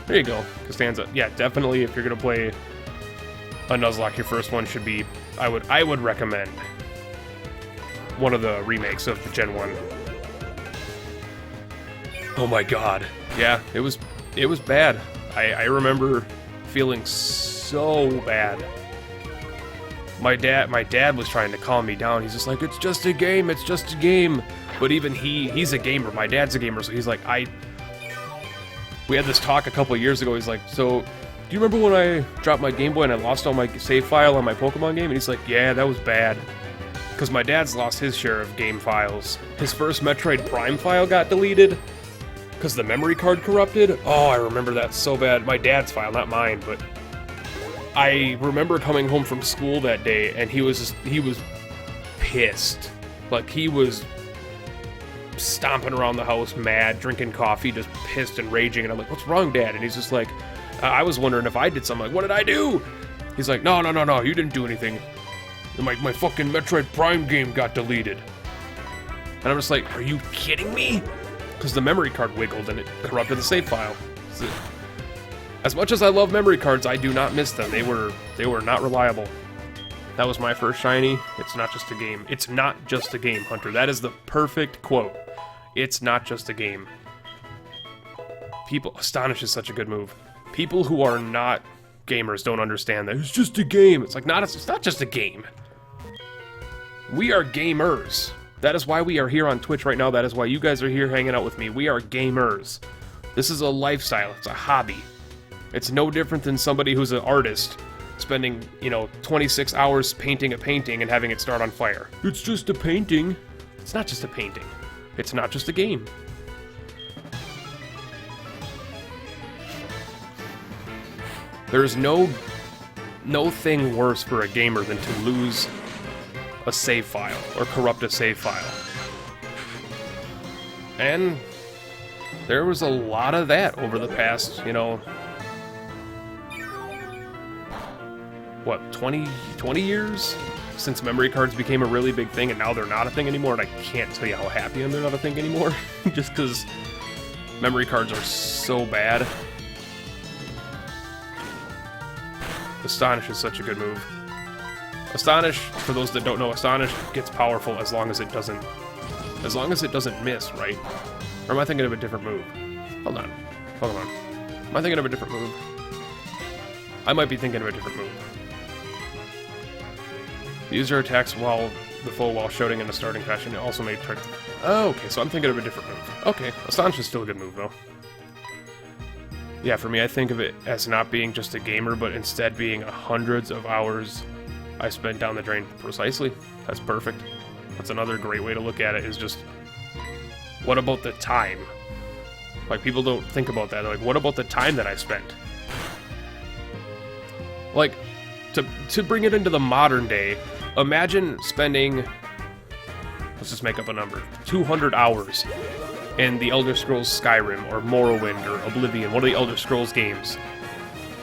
There you go, Costanza. Yeah, definitely. If you're gonna play a Nuzlocke, your first one should be. I would recommend one of the remakes of the Gen 1. Oh my god. Yeah, it was bad. I remember feeling so bad. My dad was trying to calm me down. He's just like, it's just a game, it's just a game. But even he's a gamer. My dad's a gamer, so he's like, we had this talk a couple years ago. He's like, so, do you remember when I dropped my Game Boy and I lost all my save file on my Pokemon game? And he's like, yeah, that was bad. Because my dad's lost his share of game files. His first Metroid Prime file got deleted because the memory card corrupted. Oh, I remember that so bad. My dad's file, not mine, but I remember coming home from school that day, and he was pissed. Like, he was stomping around the house, mad, drinking coffee, just pissed and raging, and I'm like, what's wrong, Dad? And he's just like, I was wondering if I did something. Like, what did I do? He's like, no, you didn't do anything. My fucking Metroid Prime game got deleted. And I'm just like, are you kidding me? Because the memory card wiggled and it corrupted the save file. As much as I love memory cards, I do not miss them. They were not reliable. That was my first shiny. It's not just a game. It's not just a game, Hunter. That is the perfect quote. It's not just a game. Astonish is such a good move. People who are not gamers don't understand that. It's just a game. It's like, it's not just a game. We are gamers. That is why we are here on Twitch right now. That is why you guys are here hanging out with me. We are gamers. This is a lifestyle. It's a hobby. It's no different than somebody who's an artist spending, 26 hours painting a painting and having it start on fire. It's just a painting. It's not just a painting. It's not just a game. There's no thing worse for a gamer than to lose a save file or corrupt a save file. And there was a lot of that over the past, 20 years since memory cards became a really big thing, and now they're not a thing anymore, and I can't tell you how happy I'm they're not a thing anymore, just because memory cards are so bad. Astonish is such a good move. Astonish, for those that don't know, Astonish gets powerful as long as it doesn't miss, right? Or am I thinking of a different move? Hold on. Am I thinking of a different move? I might be thinking of a different move. The user attacks the foe while shouting in a starting fashion. It also may try to... Oh, okay, so I'm thinking of a different move. Okay, Astonish is still a good move, though. Yeah, for me, I think of it as not being just a gamer, but instead being hundreds of hours I spent down the drain. Precisely. That's perfect. That's another great way to look at it, is just... What about the time? Like, people don't think about that. They're like, what about the time that I spent? Like, to bring it into the modern day, imagine spending, let's just make up a number, 200 hours in the Elder Scrolls Skyrim or Morrowind or Oblivion, one of the Elder Scrolls games,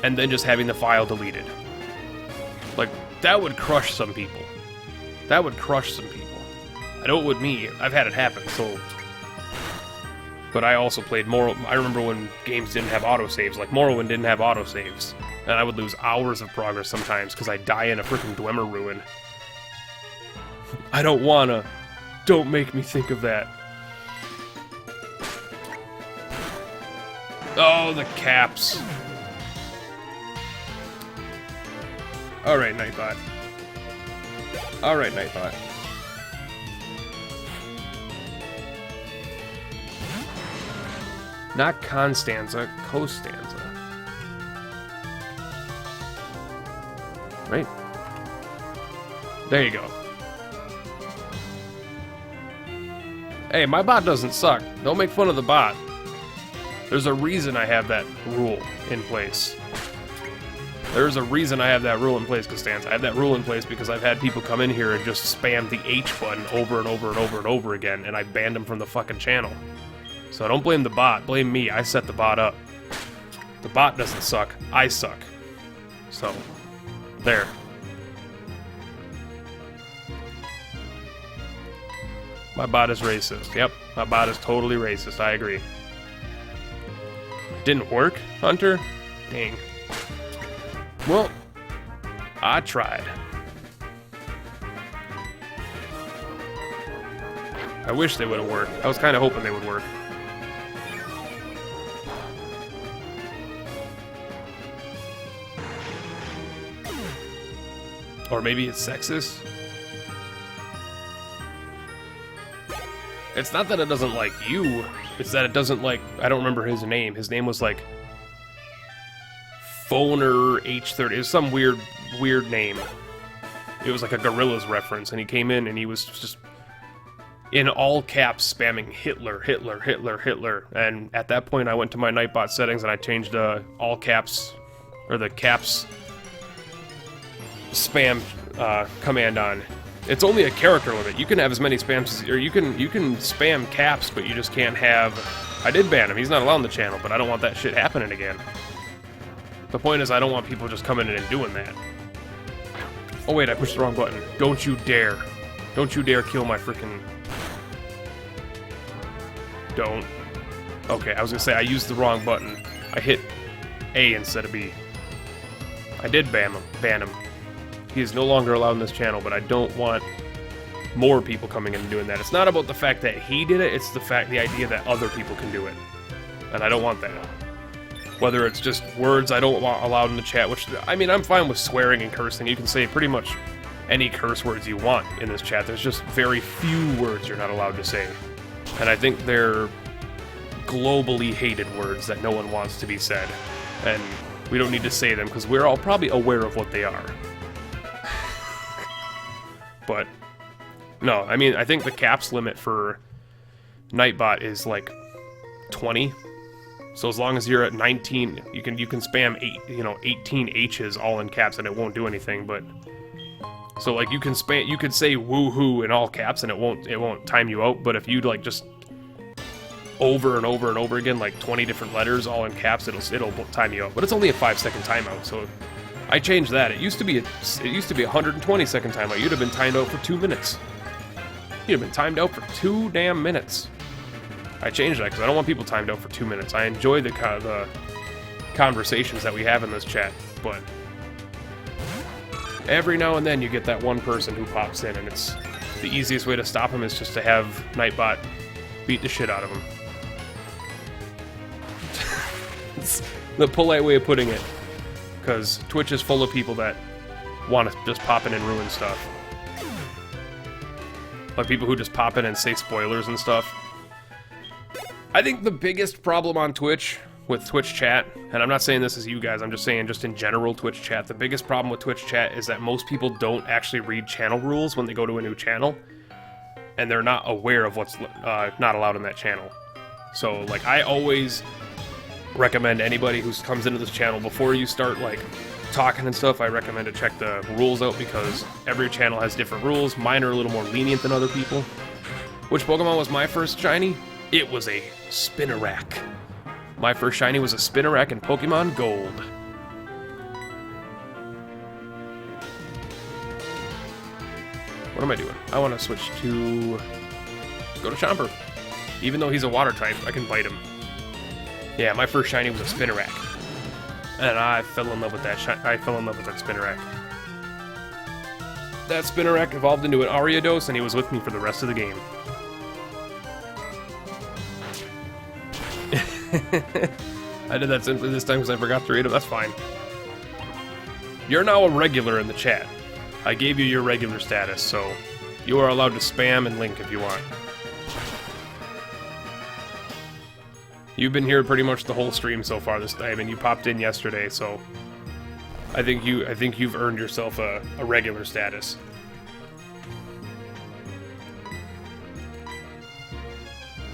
and then just having the file deleted. Like, that would crush some people. That would crush some people. I know it would me. I've had it happen, so... But I also played I remember when games didn't have autosaves, like Morrowind didn't have autosaves. And I would lose hours of progress sometimes because I die in a freaking Dwemer ruin. I don't wanna. Don't make me think of that. Oh, the caps. Alright, Nightbot. Alright, Nightbot. Not Constanza, Costanza. Right? There you go. Hey, my bot doesn't suck. Don't make fun of the bot. There's a reason I have that rule in place. There's a reason I have that rule in place, Costanza. I have that rule in place because I've had people come in here and just spam the H button over and over and over and over again, and I banned them from the fucking channel. So don't blame the bot, blame me. I set the bot up. The bot doesn't suck, I suck. So, there. My bot is racist. Yep, my bot is totally racist, I agree. Didn't work, Hunter? Dang. Well, I tried. I wish they would have worked. I was kind of hoping they would work. Or maybe it's sexist? It's not that it doesn't like you, it's that it doesn't like... I don't remember his name. His name was like... Phoner H30. It was some weird name. It was like a Gorillaz reference, and he came in and he was just... in all caps spamming Hitler, Hitler, Hitler, Hitler. And at that point I went to my Nightbot settings and I changed all caps... or the caps... spam command on. It's only a character limit. You can have as many spams as, or you can spam caps, but you just can't have... I did ban him. He's not allowed on the channel, but I don't want that shit happening again. The point is, I don't want people just coming in and doing that. Oh wait, I pushed the wrong button. Don't you dare. Don't you dare kill my freaking... Don't. Okay, I was gonna say I used the wrong button. I hit A instead of B. I did ban him. He is no longer allowed in this channel, but I don't want more people coming in and doing that. It's not about the fact that he did it, it's the idea that other people can do it. And I don't want that. Whether it's just words I don't want allowed in the chat, which, I mean, I'm fine with swearing and cursing. You can say pretty much any curse words you want in this chat. There's just very few words you're not allowed to say. And I think they're globally hated words that no one wants to be said. And we don't need to say them because we're all probably aware of what they are. But, no, I mean, I think the caps limit for Nightbot is like 20. So as long as you're at 19, you can spam 18 H's all in caps and it won't do anything, but... So like you could say woohoo in all caps and it won't time you out, but if you like just over and over and over again, like 20 different letters all in caps, it'll time you out. But it's only a 5-second timeout, so I changed that. It used to be a 120-second timeout. You'd have been timed out for 2 minutes. You'd have been timed out for 2 damn minutes. I changed that because I don't want people timed out for 2 minutes. I enjoy the conversations that we have in this chat, but every now and then you get that one person who pops in, and it's the easiest way to stop him is just to have Nightbot beat the shit out of him. It's the polite way of putting it, because Twitch is full of people that want to just pop in and ruin stuff. Like people who just pop in and say spoilers and stuff. I think the biggest problem on Twitch with Twitch chat, and I'm not saying this as you guys, I'm just saying just in general Twitch chat, the biggest problem with Twitch chat is that most people don't actually read channel rules when they go to a new channel, and they're not aware of what's not allowed in that channel. So, like, I always recommend anybody who comes into this channel, before you start, like, talking and stuff, I recommend to check the rules out because every channel has different rules. Mine are a little more lenient than other people. Which Pokemon was my first shiny? It was a Spinarak. My first shiny was a Spinarak in Pokemon Gold. What am I doing? I want to switch to... go to Chomper. Even though he's a water type, I can bite him. Yeah, my first shiny was a Spinarak. And I fell in love with that Spinarak. That Spinarak evolved into an Ariados, and he was with me for the rest of the game. I did that simply this time because I forgot to read him. That's fine. You're now a regular in the chat. I gave you your regular status, so you are allowed to spam and link if you want. You've been here pretty much the whole stream so far this time, and you popped in yesterday, so I think you've earned yourself a regular status.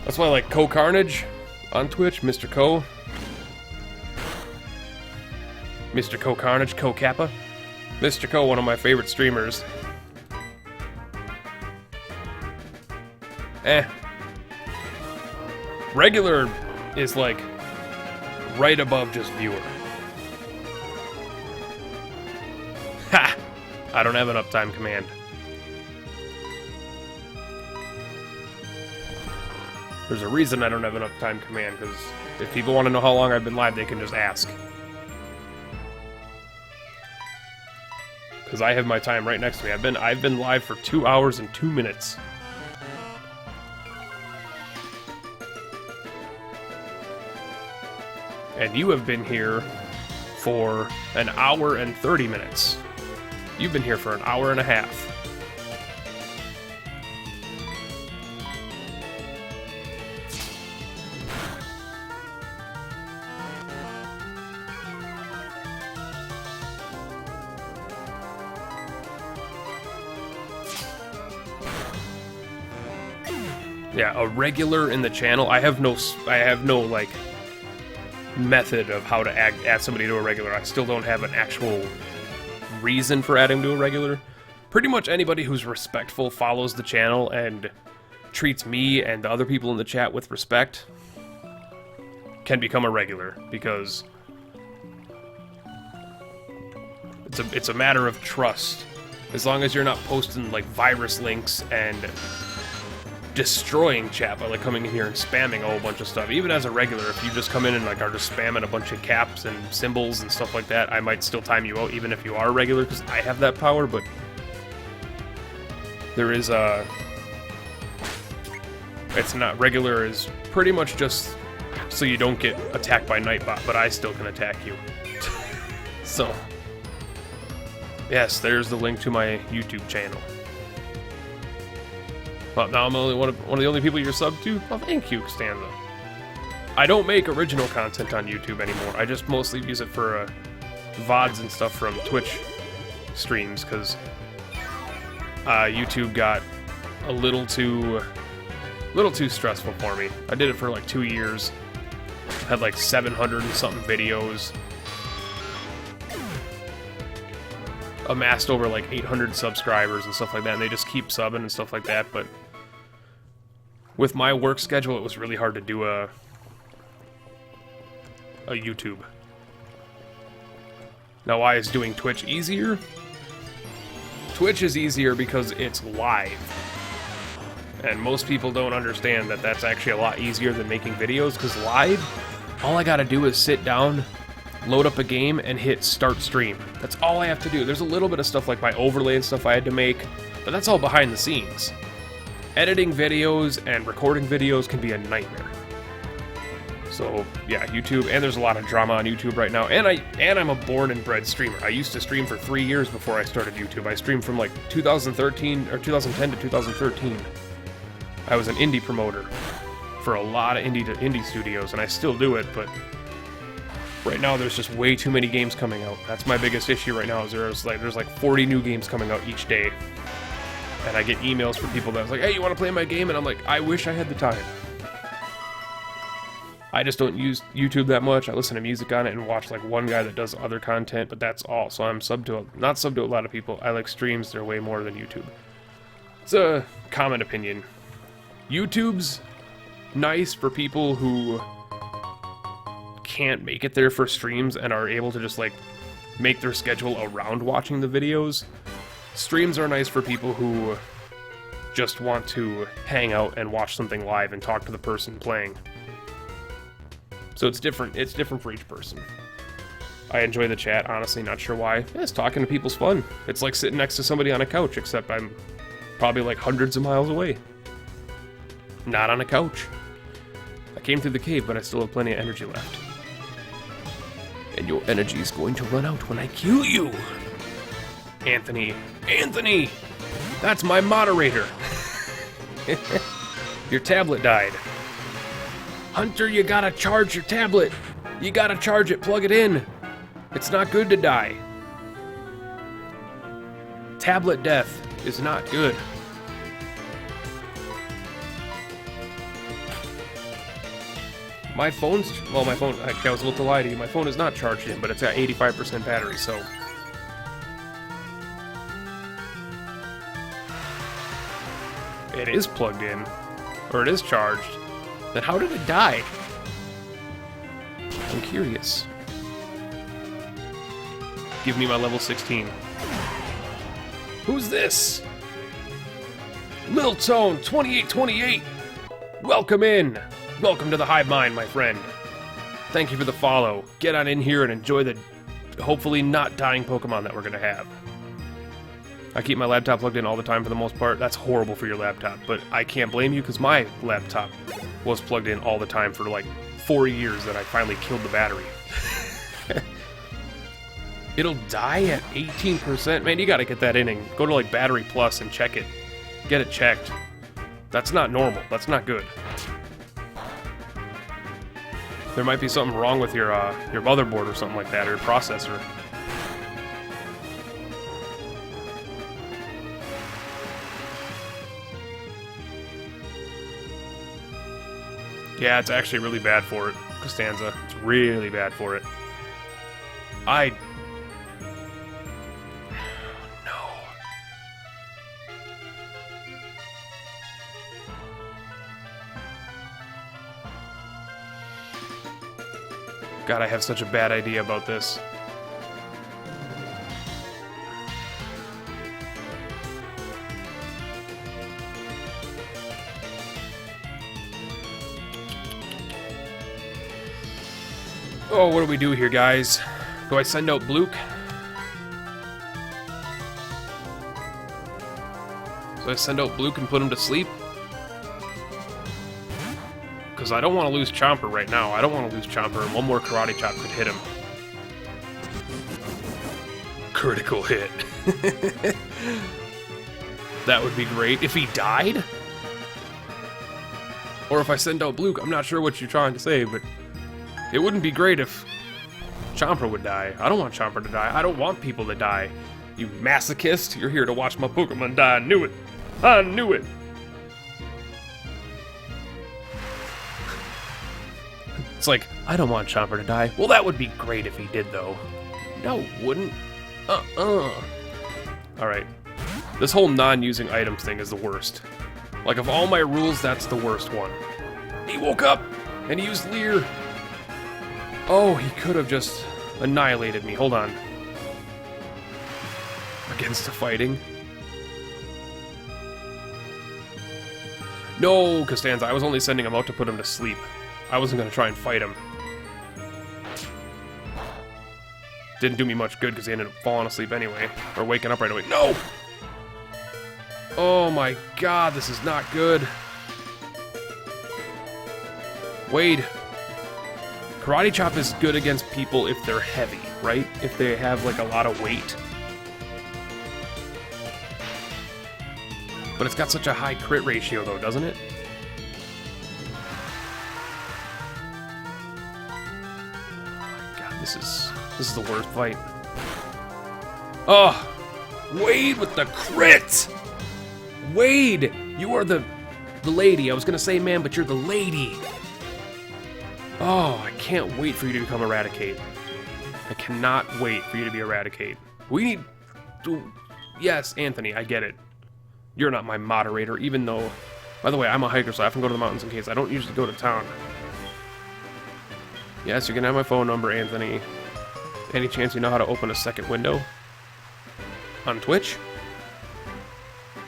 That's why I like Co Carnage on Twitch, Mr. Co. Mr. Co Carnage, Co Kappa. Mr. Co, one of my favorite streamers. Regular is like right above just viewer. Ha! I don't have an uptime command. There's a reason I don't have an uptime command, because if people want to know how long I've been live, they can just ask. Because I have my time right next to me. I've been live for 2 hours and 2 minutes. And you have been here for an hour and 30 minutes. You've been here for an hour and a half. Yeah, a regular in the channel. I have no like method of how to add somebody to a regular. I still don't have an actual reason for adding to a regular. Pretty much anybody who's respectful, follows the channel, and treats me and the other people in the chat with respect can become a regular, because it's a matter of trust. As long as you're not posting like virus links and destroying chat by like coming in here and spamming a whole bunch of stuff. Even as a regular, if you just come in and like are just spamming a bunch of caps and symbols and stuff like that, I might still time you out even if you are a regular, because I have that power. But there is it's not regular, is pretty much just so you don't get attacked by Nightbot, but I still can attack you. So yes, there's the link to my YouTube channel. Well, now I'm only one of the only people you're subbed to? Well, thank you, Stanza. I don't make original content on YouTube anymore. I just mostly use it for VODs and stuff from Twitch streams, because YouTube got a little too stressful for me. I did it for like 2 years. Had like 700 and something videos. Amassed over like 800 subscribers and stuff like that, and they just keep subbing and stuff like that. But with my work schedule, it was really hard to do a YouTube. Now, why is doing Twitch easier? Twitch is easier because it's live. And most people don't understand that that's actually a lot easier than making videos, because live, all I gotta do is sit down, load up a game, and hit start stream. That's all I have to do. There's a little bit of stuff like my overlay and stuff I had to make, but that's all behind the scenes. Editing videos and recording videos can be a nightmare. So yeah, YouTube, and there's a lot of drama on YouTube right now, and I'm a born and bred streamer. I used to stream for 3 years before I started YouTube. I streamed from like 2013 or 2010 to 2013. I was an indie promoter for a lot of indie studios, and I still do it, but right now there's just way too many games coming out. That's my biggest issue right now, is there's like 40 new games coming out each day. And I get emails from people that's like, hey, you want to play my game? And I'm like, I wish I had the time. I just don't use YouTube that much. I listen to music on it and watch like one guy that does other content, but that's all. So I'm not sub to a lot of people. I like streams. They're way more than YouTube. It's a common opinion. YouTube's nice for people who can't make it there for streams and are able to just like make their schedule around watching the videos. Streams are nice for people who just want to hang out and watch something live and talk to the person playing. So it's different for each person. I enjoy the chat, honestly, not sure why. Yeah, it's talking to people's fun. It's like sitting next to somebody on a couch, except I'm probably like hundreds of miles away. Not on a couch. I came through the cave, but I still have plenty of energy left. And your energy is going to run out when I kill you! Anthony! Anthony! That's my moderator! Your tablet died. Hunter, you gotta charge your tablet. You gotta charge it, plug it in. It's not good to die. Tablet death is not good. My phone's, well, my phone, I was about to lie to you, my phone is not charged in, but it's got 85% battery, so. It is plugged in, or it is charged. Then how did it die? I'm curious. Give me my level 16. Who's this? Lil Tone 2828. Welcome in. Welcome to the hive mind, my friend. Thank you for the follow. Get on in here and enjoy the hopefully not dying Pokemon that we're gonna have. I keep my laptop plugged in all the time for the most part. That's horrible for your laptop, but I can't blame you because my laptop was plugged in all the time for like 4 years that I finally killed the battery. It'll die at 18%? Man, you gotta get that in and go to like Battery Plus and check it. Get it checked. That's not normal. That's not good. There might be something wrong with your motherboard or something like that, or your processor. Yeah, it's actually really bad for it, Costanza. It's really bad for it. No. God, I have such a bad idea about this. Oh, what do we do here, guys? Do I send out Bluke? So I send out Bluke and put him to sleep? Because I don't want to lose Chomper right now. I don't want to lose Chomper, and one more Karate Chop could hit him. Critical hit. That would be great. If he died? Or if I send out Bluke, I'm not sure what you're trying to say, but it wouldn't be great if Chomper would die. I don't want Chomper to die. I don't want people to die. You masochist, you're here to watch my Pokemon die. I knew it. I knew it. It's like, I don't want Chomper to die. Well, that would be great if he did, though. No, it wouldn't. Alright. This whole non-using items thing is the worst. Like, of all my rules, that's the worst one. He woke up, and he used Leer. Oh, he could have just annihilated me. Hold on. Against the fighting. No, Costanza, I was only sending him out to put him to sleep. I wasn't going to try and fight him. Didn't do me much good because he ended up falling asleep anyway. Or waking up right away. No! Oh my god, this is not good. Wade. Karate Chop is good against people if they're heavy, right? If they have like a lot of weight. But it's got such a high crit ratio though, doesn't it? This is the worst fight. Oh! Wade with the crit! Wade! You are the lady. I was gonna say man, but you're the lady. Oh, I can't wait for you to become Eradicate. I cannot wait for you to be Eradicate. We need to... Yes, Anthony, I get it. You're not my moderator, even though... By the way, I'm a hiker, so I often go to the mountains in case I don't usually go to town. Yes, you can have my phone number, Anthony. Any chance you know how to open a second window? On Twitch?